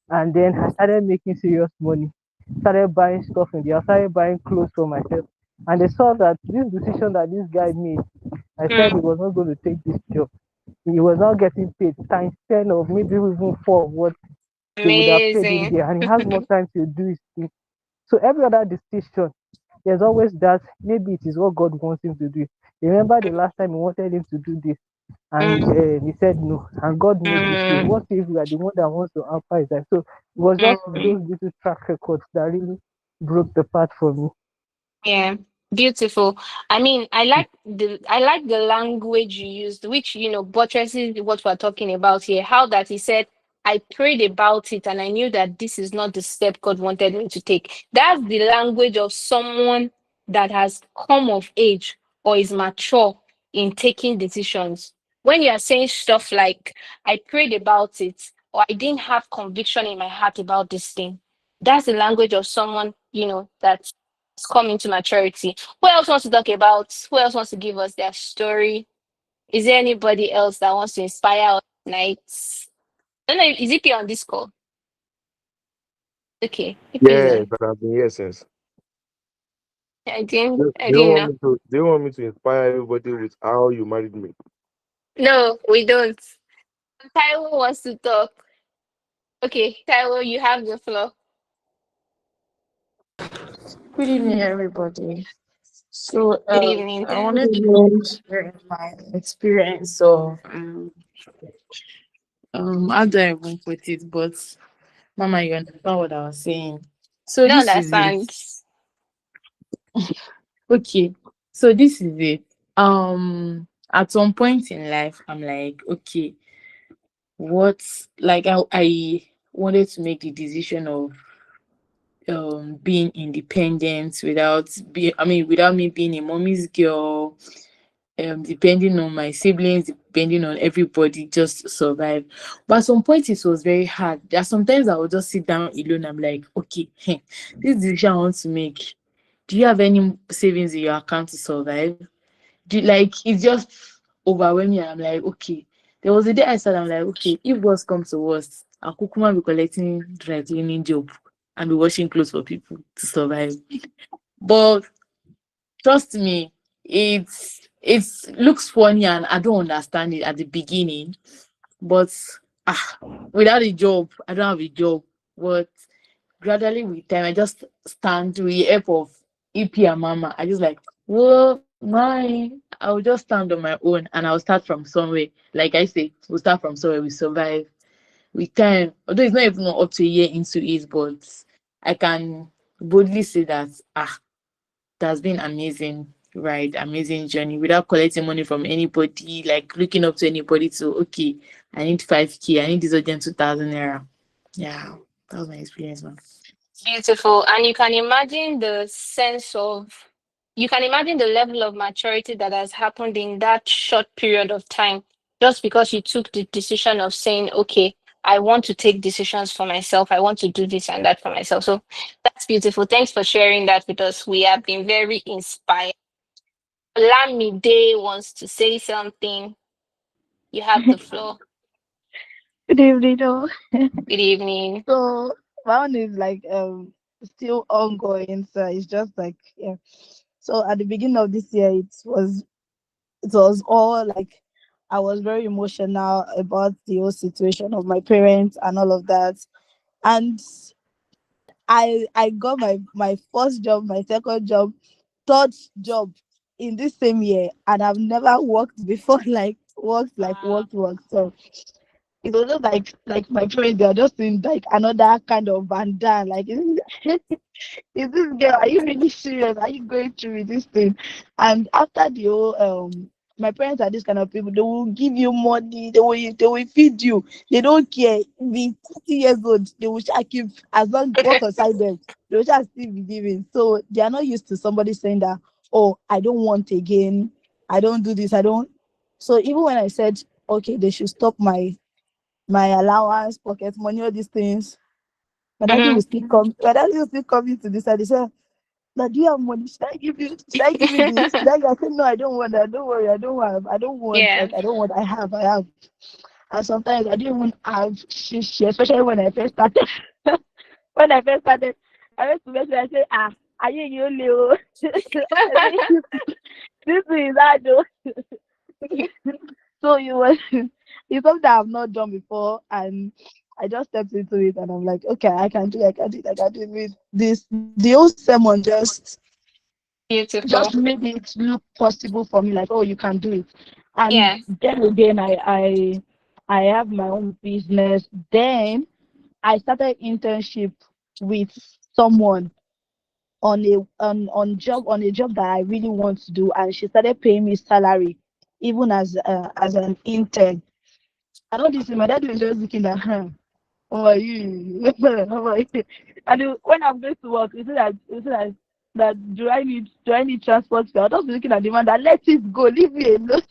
And then I started making serious money. Started buying stuff in the house, started buying clothes for myself. And they saw that this decision that this guy made, I said he Mm, was not going to take this job. He was not getting paid times 10 or maybe even 4 of what they would have paid him amazing. there. And he has more time to do his thing. So every other decision, there's always that maybe it is what God wants him to do. Remember the last time he wanted him to do this, and Mm, he said no, and God made the way. mm, What if we are the one that wants to answer his life? So it was just mm. those little track records that really broke the path for me. Yeah, beautiful. I mean, I like the language you used, which buttresses what we're talking about here. How that he said, I prayed about it and I knew that this is not the step God wanted me to take. That's the language of someone that has come of age or is mature in taking decisions. When you are saying stuff like, I prayed about it, or I didn't have conviction in my heart about this thing, that's the language of someone that's coming to maturity. Who else wants to talk about? Who else wants to give us their story? Is there anybody else that wants to inspire us tonight? I don't know. Is EP on this call? Okay, EP is Yes, on. but I've been here since. I didn't. Do I do you didn't want know. me to? Do you want me to inspire everybody with how you married me? No, we don't. Taiwo wants to talk. Okay, Taiwo, you have the floor. Good evening, everybody. So, Good evening. I wanted to share my experience of how do I even put it? But Mama, you understand what I was saying. So Don't this is it. understand. Okay. So this is it. At some point in life, I'm like, okay, what? Like, I wanted to make the decision of being independent without me being a mommy's girl, depending on my siblings, depending on everybody, just to survive. But at some point, it was very hard. There are sometimes I would just sit down alone. I'm like, okay, this decision I want to make. Do you have any savings in your account to survive? Like, it's just overwhelming. I'm like, okay. There was a day I said, I'm like, okay, if worst comes to worst, I'll kukuma be collecting dry cleaning job and be washing clothes for people to survive. But trust me, it's looks funny and I don't understand it at the beginning. But without a job, I don't have a job. But gradually with time, I just stand with the help of EP and Mama. I just like, whoa, my, I'll just stand on my own and I'll start from somewhere. Like I say, we'll start from somewhere, we survive. With time, although it's not even up to a year into it, but I can boldly say that it has been amazing ride, amazing journey without collecting money from anybody, like looking up to anybody to okay, I need 5K, I need this urgent 2,000 naira. Yeah, that was my experience, man. Beautiful. And you can imagine the level of maturity that has happened in that short period of time, just because you took the decision of saying, okay, I want to take decisions for myself. I want to do this and that for myself. So that's beautiful. Thanks for sharing that with us. We have been very inspired. Lamide wants to say something. You have the floor. Good evening, all. Good evening. So my one is like still ongoing. So it's just like yeah. So at the beginning of this year, it was all like I was very emotional about the whole situation of my parents and all of that. And I got my first job, my second job, third job in this same year, and I've never worked before worked. So it was just like my parents, they are just in like another kind of bandan. Like is this girl, are you really serious? Are you going through with this thing? And after the whole my parents are this kind of people, they will give you money, they will feed you, they don't care. Be 30 years old, they will just keep as long what aside them, they will just still be giving. So they are not used to somebody saying that, oh, I don't want again, I don't do this, I don't. So even when I said okay, they should stop my allowance, pocket money, all these things, my daddy Mm-hmm. will still come. My daddy will still come into this and he said, now do you have money? Should I give you? Should I give you this? I said, no, I don't want that. Don't worry, I don't have. I don't want. Yeah. Like I don't want. I have. And sometimes I didn't even have shishi, especially when I first started. When I first started, I went to message. I said, are you little? This is hard though. So it was it's something that I've not done before, and I just stepped into it, and I'm like, okay, I can do it, I can do it, I can do it. With this, the whole sermon just Beautiful. made it look possible for me, like, oh, you can do it. And Yeah. then again, I have my own business. Then I started internship with someone on a job that I really want to do, and she started paying me salary even as an intern. I know this is my dad was just looking at her. How are you? How are you? And when I'm going to work, that do I need transport fare? I'll just be looking at the man that let it go, leave me alone.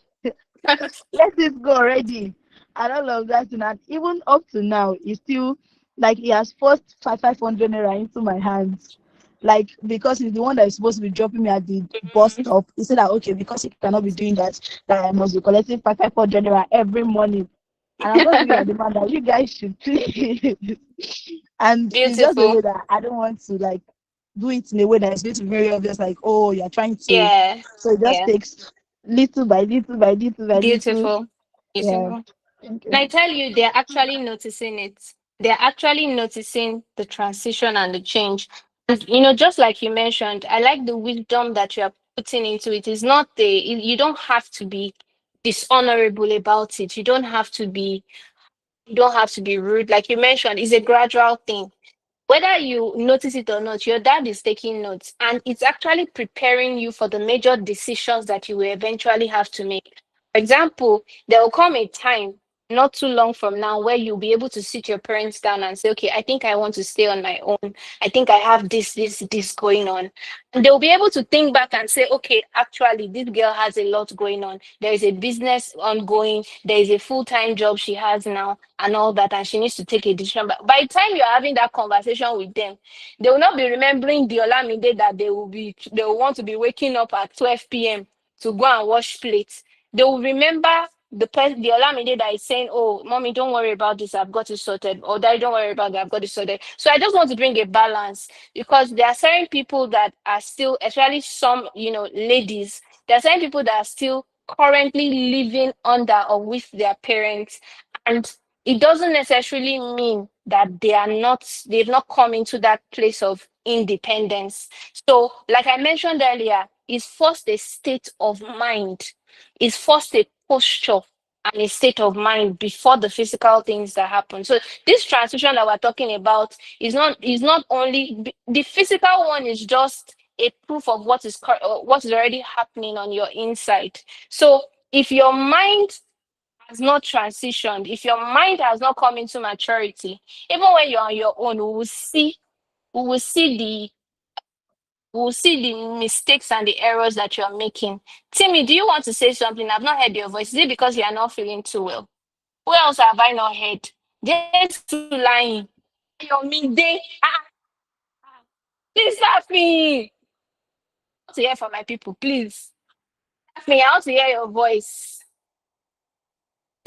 Let it go already. And all of that. And even up to now, he's still like he has forced 500 naira into my hands like because he's the one that is supposed to be dropping me at the bus stop. He said that okay, because he cannot be doing that, that I must be collecting 500 naira every morning. And I was just looking at the man that you guys should please. And it's just the Beautiful. way that I don't want to like do it in a way that is going to be very obvious, like, oh, you're trying to. Yeah. So it just Yeah. takes little by little by little by little. Beautiful. Yeah. Beautiful. Thank And you. I tell you, they're actually noticing it. They're actually noticing the transition and the change. And just like you mentioned, I like the wisdom that you are putting into it. It's not you don't have to be dishonorable about it. You don't have to be rude. Like you mentioned, it's a gradual thing. Whether you notice it or not, your dad is taking notes and it's actually preparing you for the major decisions that you will eventually have to make. For example, there will come a time not too long from now where you'll be able to sit your parents down and say, okay, I think I want to stay on my own. I think I have this going on. And they'll be able to think back and say, okay, actually, this girl has a lot going on. There is a business ongoing. There is a full-time job she has now and all that. And she needs to take a decision. But by the time you're having that conversation with them, they will not be remembering the Olamide that they will want to be waking up at 12 p.m. to go and wash plates. They will remember the Olamide that is saying, oh, mommy, don't worry about this, I've got it sorted. Or daddy, don't worry about that, I've got it sorted. So I just want to bring a balance because there are certain people that are still, especially some, ladies, there are certain people that are still currently living under or with their parents. And it doesn't necessarily mean that they've not come into that place of independence. So, like I mentioned earlier, it's first a state of mind, it's first a posture and a state of mind before the physical things that happen. So this transition that we're talking about is not only the physical one, is just a proof of what is already happening on your inside. So if your mind has not transitioned, if your mind has not come into maturity, even when you're on your own, we will see the mistakes and the errors that you're making. Timmy, do you want to say something? I've not heard your voice. Is it because you are not feeling too well? Who else have I not heard? Just lying. Your midday. Please stop me. I want to hear from my people, please. Stop me. I want to hear your voice.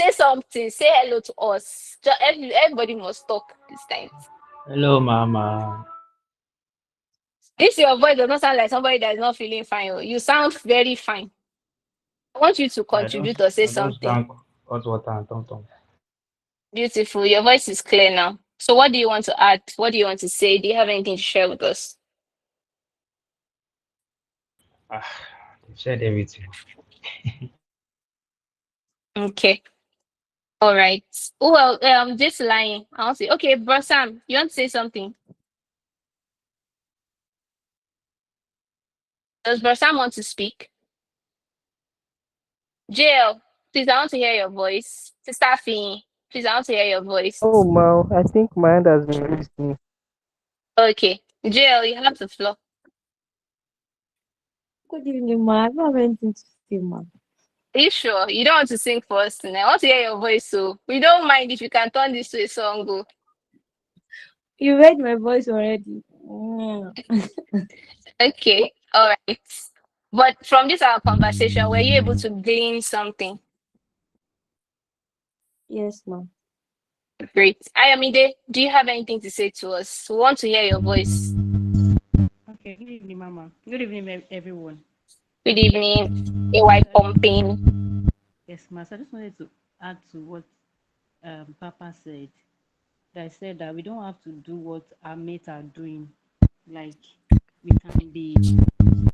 Say something. Say hello to us. Everybody must talk this time. Hello, Mama. This your voice does not sound like somebody that is not feeling fine. Oh. You sound very fine. I want you to contribute or say I just something. drank hot water and tom. Beautiful. Your voice is clear now. So what do you want to add? What do you want to say? Do you have anything to share with us? They shared everything. Okay. All right. Oh, well, just lying. I'll say, okay, bro Sam, you want to say something? Does bro Sam want to speak? JL, please, I want to hear your voice. Sister Fee, please, I want to hear your voice. Oh, Mal, I think my hand has been listening. Okay. JL, you have the floor. Good evening, ma. I don't have anything to say, ma. Are you sure? You don't want to sing for us tonight? I want to hear your voice, so we don't mind if you can turn this to a song. Go. You heard my voice already. Mm. Okay. All right. But from this our conversation, were you able to glean something? Yes, ma. Great. Ayamide, do you have anything to say to us? We want to hear your voice. Okay, good evening, Mama. Good evening, everyone. Good evening, AY Pumping. Yes, ma. So I just wanted to add to what Papa said. That said that we don't have to do what our mates are doing. Like, we can be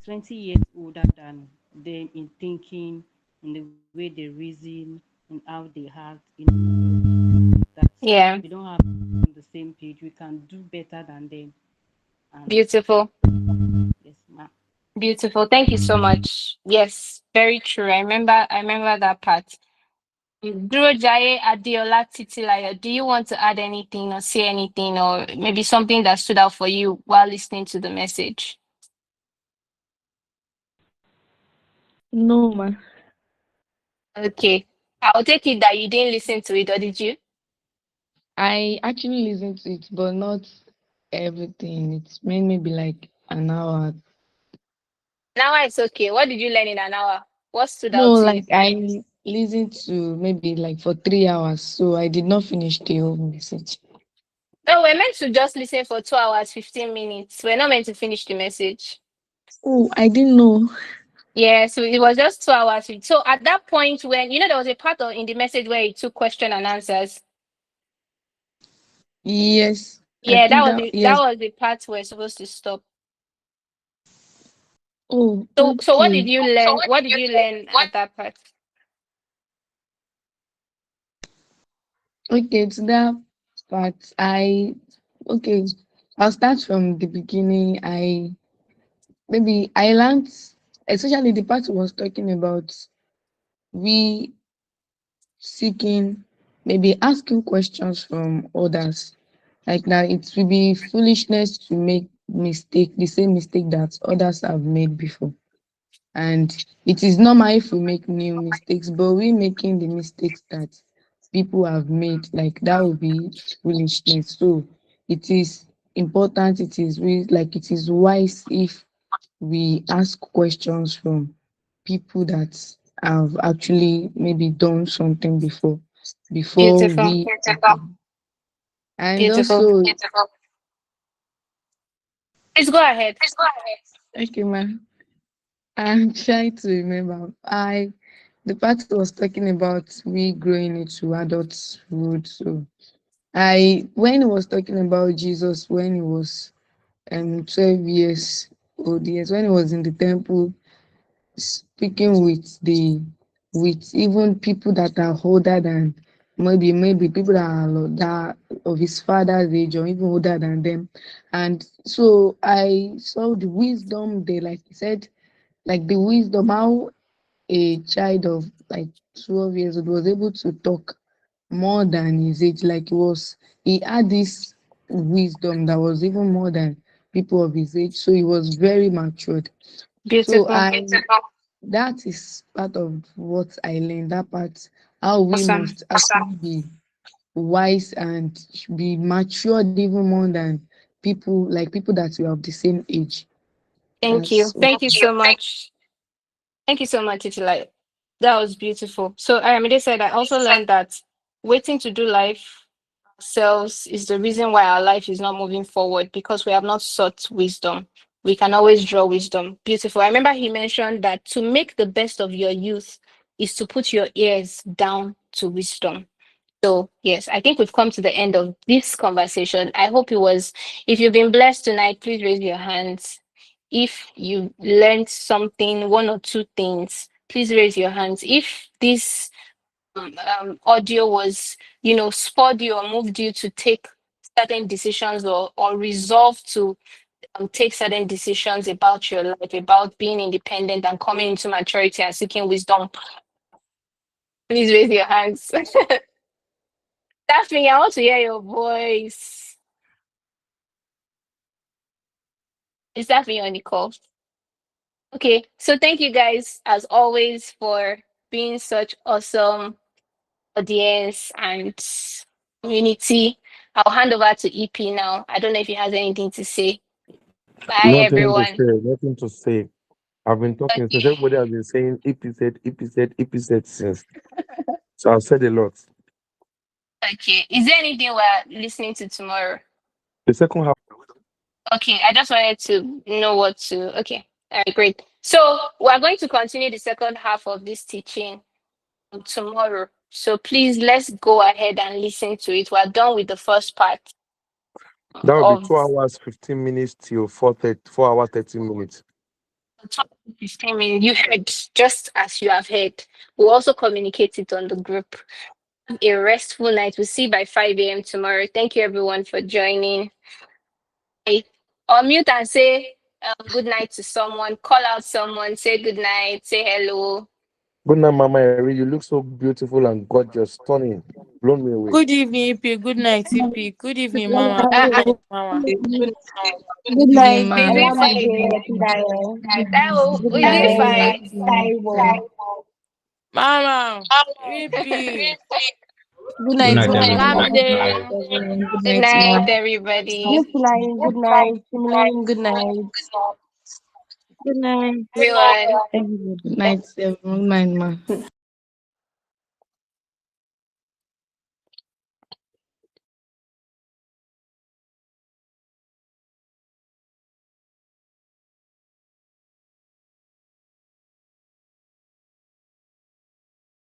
20 years older than them in thinking, in the way they reason, and how they act. That Yeah. we don't have to be on the same page. We can do better than them. And Beautiful. yes, ma. Beautiful. Thank you so much. Yes, very true. I remember that part. Durojaye Adeola Titilayo, do you want to add anything or say anything or maybe something that stood out for you while listening to the message? No, ma. Okay. I'll take it that you didn't listen to it, or did you? I actually listened to it, but not everything. It made me be like, an hour. Now it's okay. What did you learn in an hour? What stood No, out to you? like I listened to maybe like for 3 hours, so I did not finish the whole message. No, we're meant to just listen for 2 hours, 15 minutes. We're not meant to finish the message. Oh, I didn't know. Yeah, so it was just 2 hours. So at that point when there was a part in the message where it took question and answers. Yes, I Yeah, think that that yes. was the part we're supposed to stop. Oh, So what did okay. you learn? What did you learn at that part? Okay, to that part, okay, I'll start from the beginning. I learned, especially the part was talking about we seeking, maybe asking questions from others. Like that, it will be foolishness to make the same mistake that others have made before. And it is normal if we make new mistakes, but we making the mistakes that people have made, like that would be foolishness. So it is important, it is wise if we ask questions from people that have actually maybe done something before Beautiful. we and Beautiful. also Please go ahead. okay, man. I'm trying to remember. The part was talking about we growing into adulthood. So when he was talking about Jesus when he was 12 years old, yes, when he was in the temple speaking with even people that are older than maybe people that of his father's age or even older than them. And so I saw the wisdom there, like he said, like the wisdom, how a child of like 12 years old was able to talk more than his age. Like he had this wisdom that was even more than people of his age. So he was very matured. So Beautiful. that is part of what I learned. That part, how we Awesome. must actually be wise and be matured even more than people that we are of the same age. Thank That's you. what. Thank you so much. Thank you so much, Titila. That was beautiful. So Aramide said, I also learned that waiting to do life ourselves is the reason why our life is not moving forward because we have not sought wisdom. We can always draw wisdom. Beautiful. I remember he mentioned that to make the best of your youth is to put your ears down to wisdom. So, yes, I think we've come to the end of this conversation. I hope if you've been blessed tonight, please raise your hands. If you learned something, one or two things, please raise your hands. If this audio was, spurred you or moved you to take certain decisions or resolve to take certain decisions about your life, about being independent and coming into maturity and seeking wisdom, please raise your hands. Daphne, I want to hear your voice. Is Daphne on the call? Okay, so thank you guys as always for being such awesome audience and community. I'll hand over to EP now. I don't know if he has anything to say. Bye, Nothing to everyone. say. Nothing to say. I've been talking since Okay. everybody has been saying EP said, EP said, EP said since. So I've said a lot. Okay. Is there anything we're listening to tomorrow? The second half. Okay, I just wanted to know what to. Okay, all right, great. So we're going to continue the second half of this teaching tomorrow. So please let's go ahead and listen to it. We're done with the first part That will be of 2 hours, 15 minutes till 4 hours, 30 minutes. the top 15 minutes. You heard just as you have heard. We'll also communicate it on the group. Have a restful night. We'll see you by 5 a.m. tomorrow. Thank you everyone for joining. Hey, unmute and say good night to someone. Call out someone. Say good night. Say hello. Good night, Mama Eri. You look so beautiful and gorgeous, stunning. Blown me away. Good evening, EP. Good night, EP. Good evening, Mama. Uh, Good uh, night, Mama. Good Good evening, night, Is man. it fine? Alamide Diane. Is Good it night, fine? Taiwo. Mama. EP. Good Good night, night, ma. everyone. Love Good night. you. Everyone, good Good night, ma. night, everybody. Yes, Lion. Good night. Simone, good night. Good night. Everyone. Everyone, good night, everyone, good night, ma.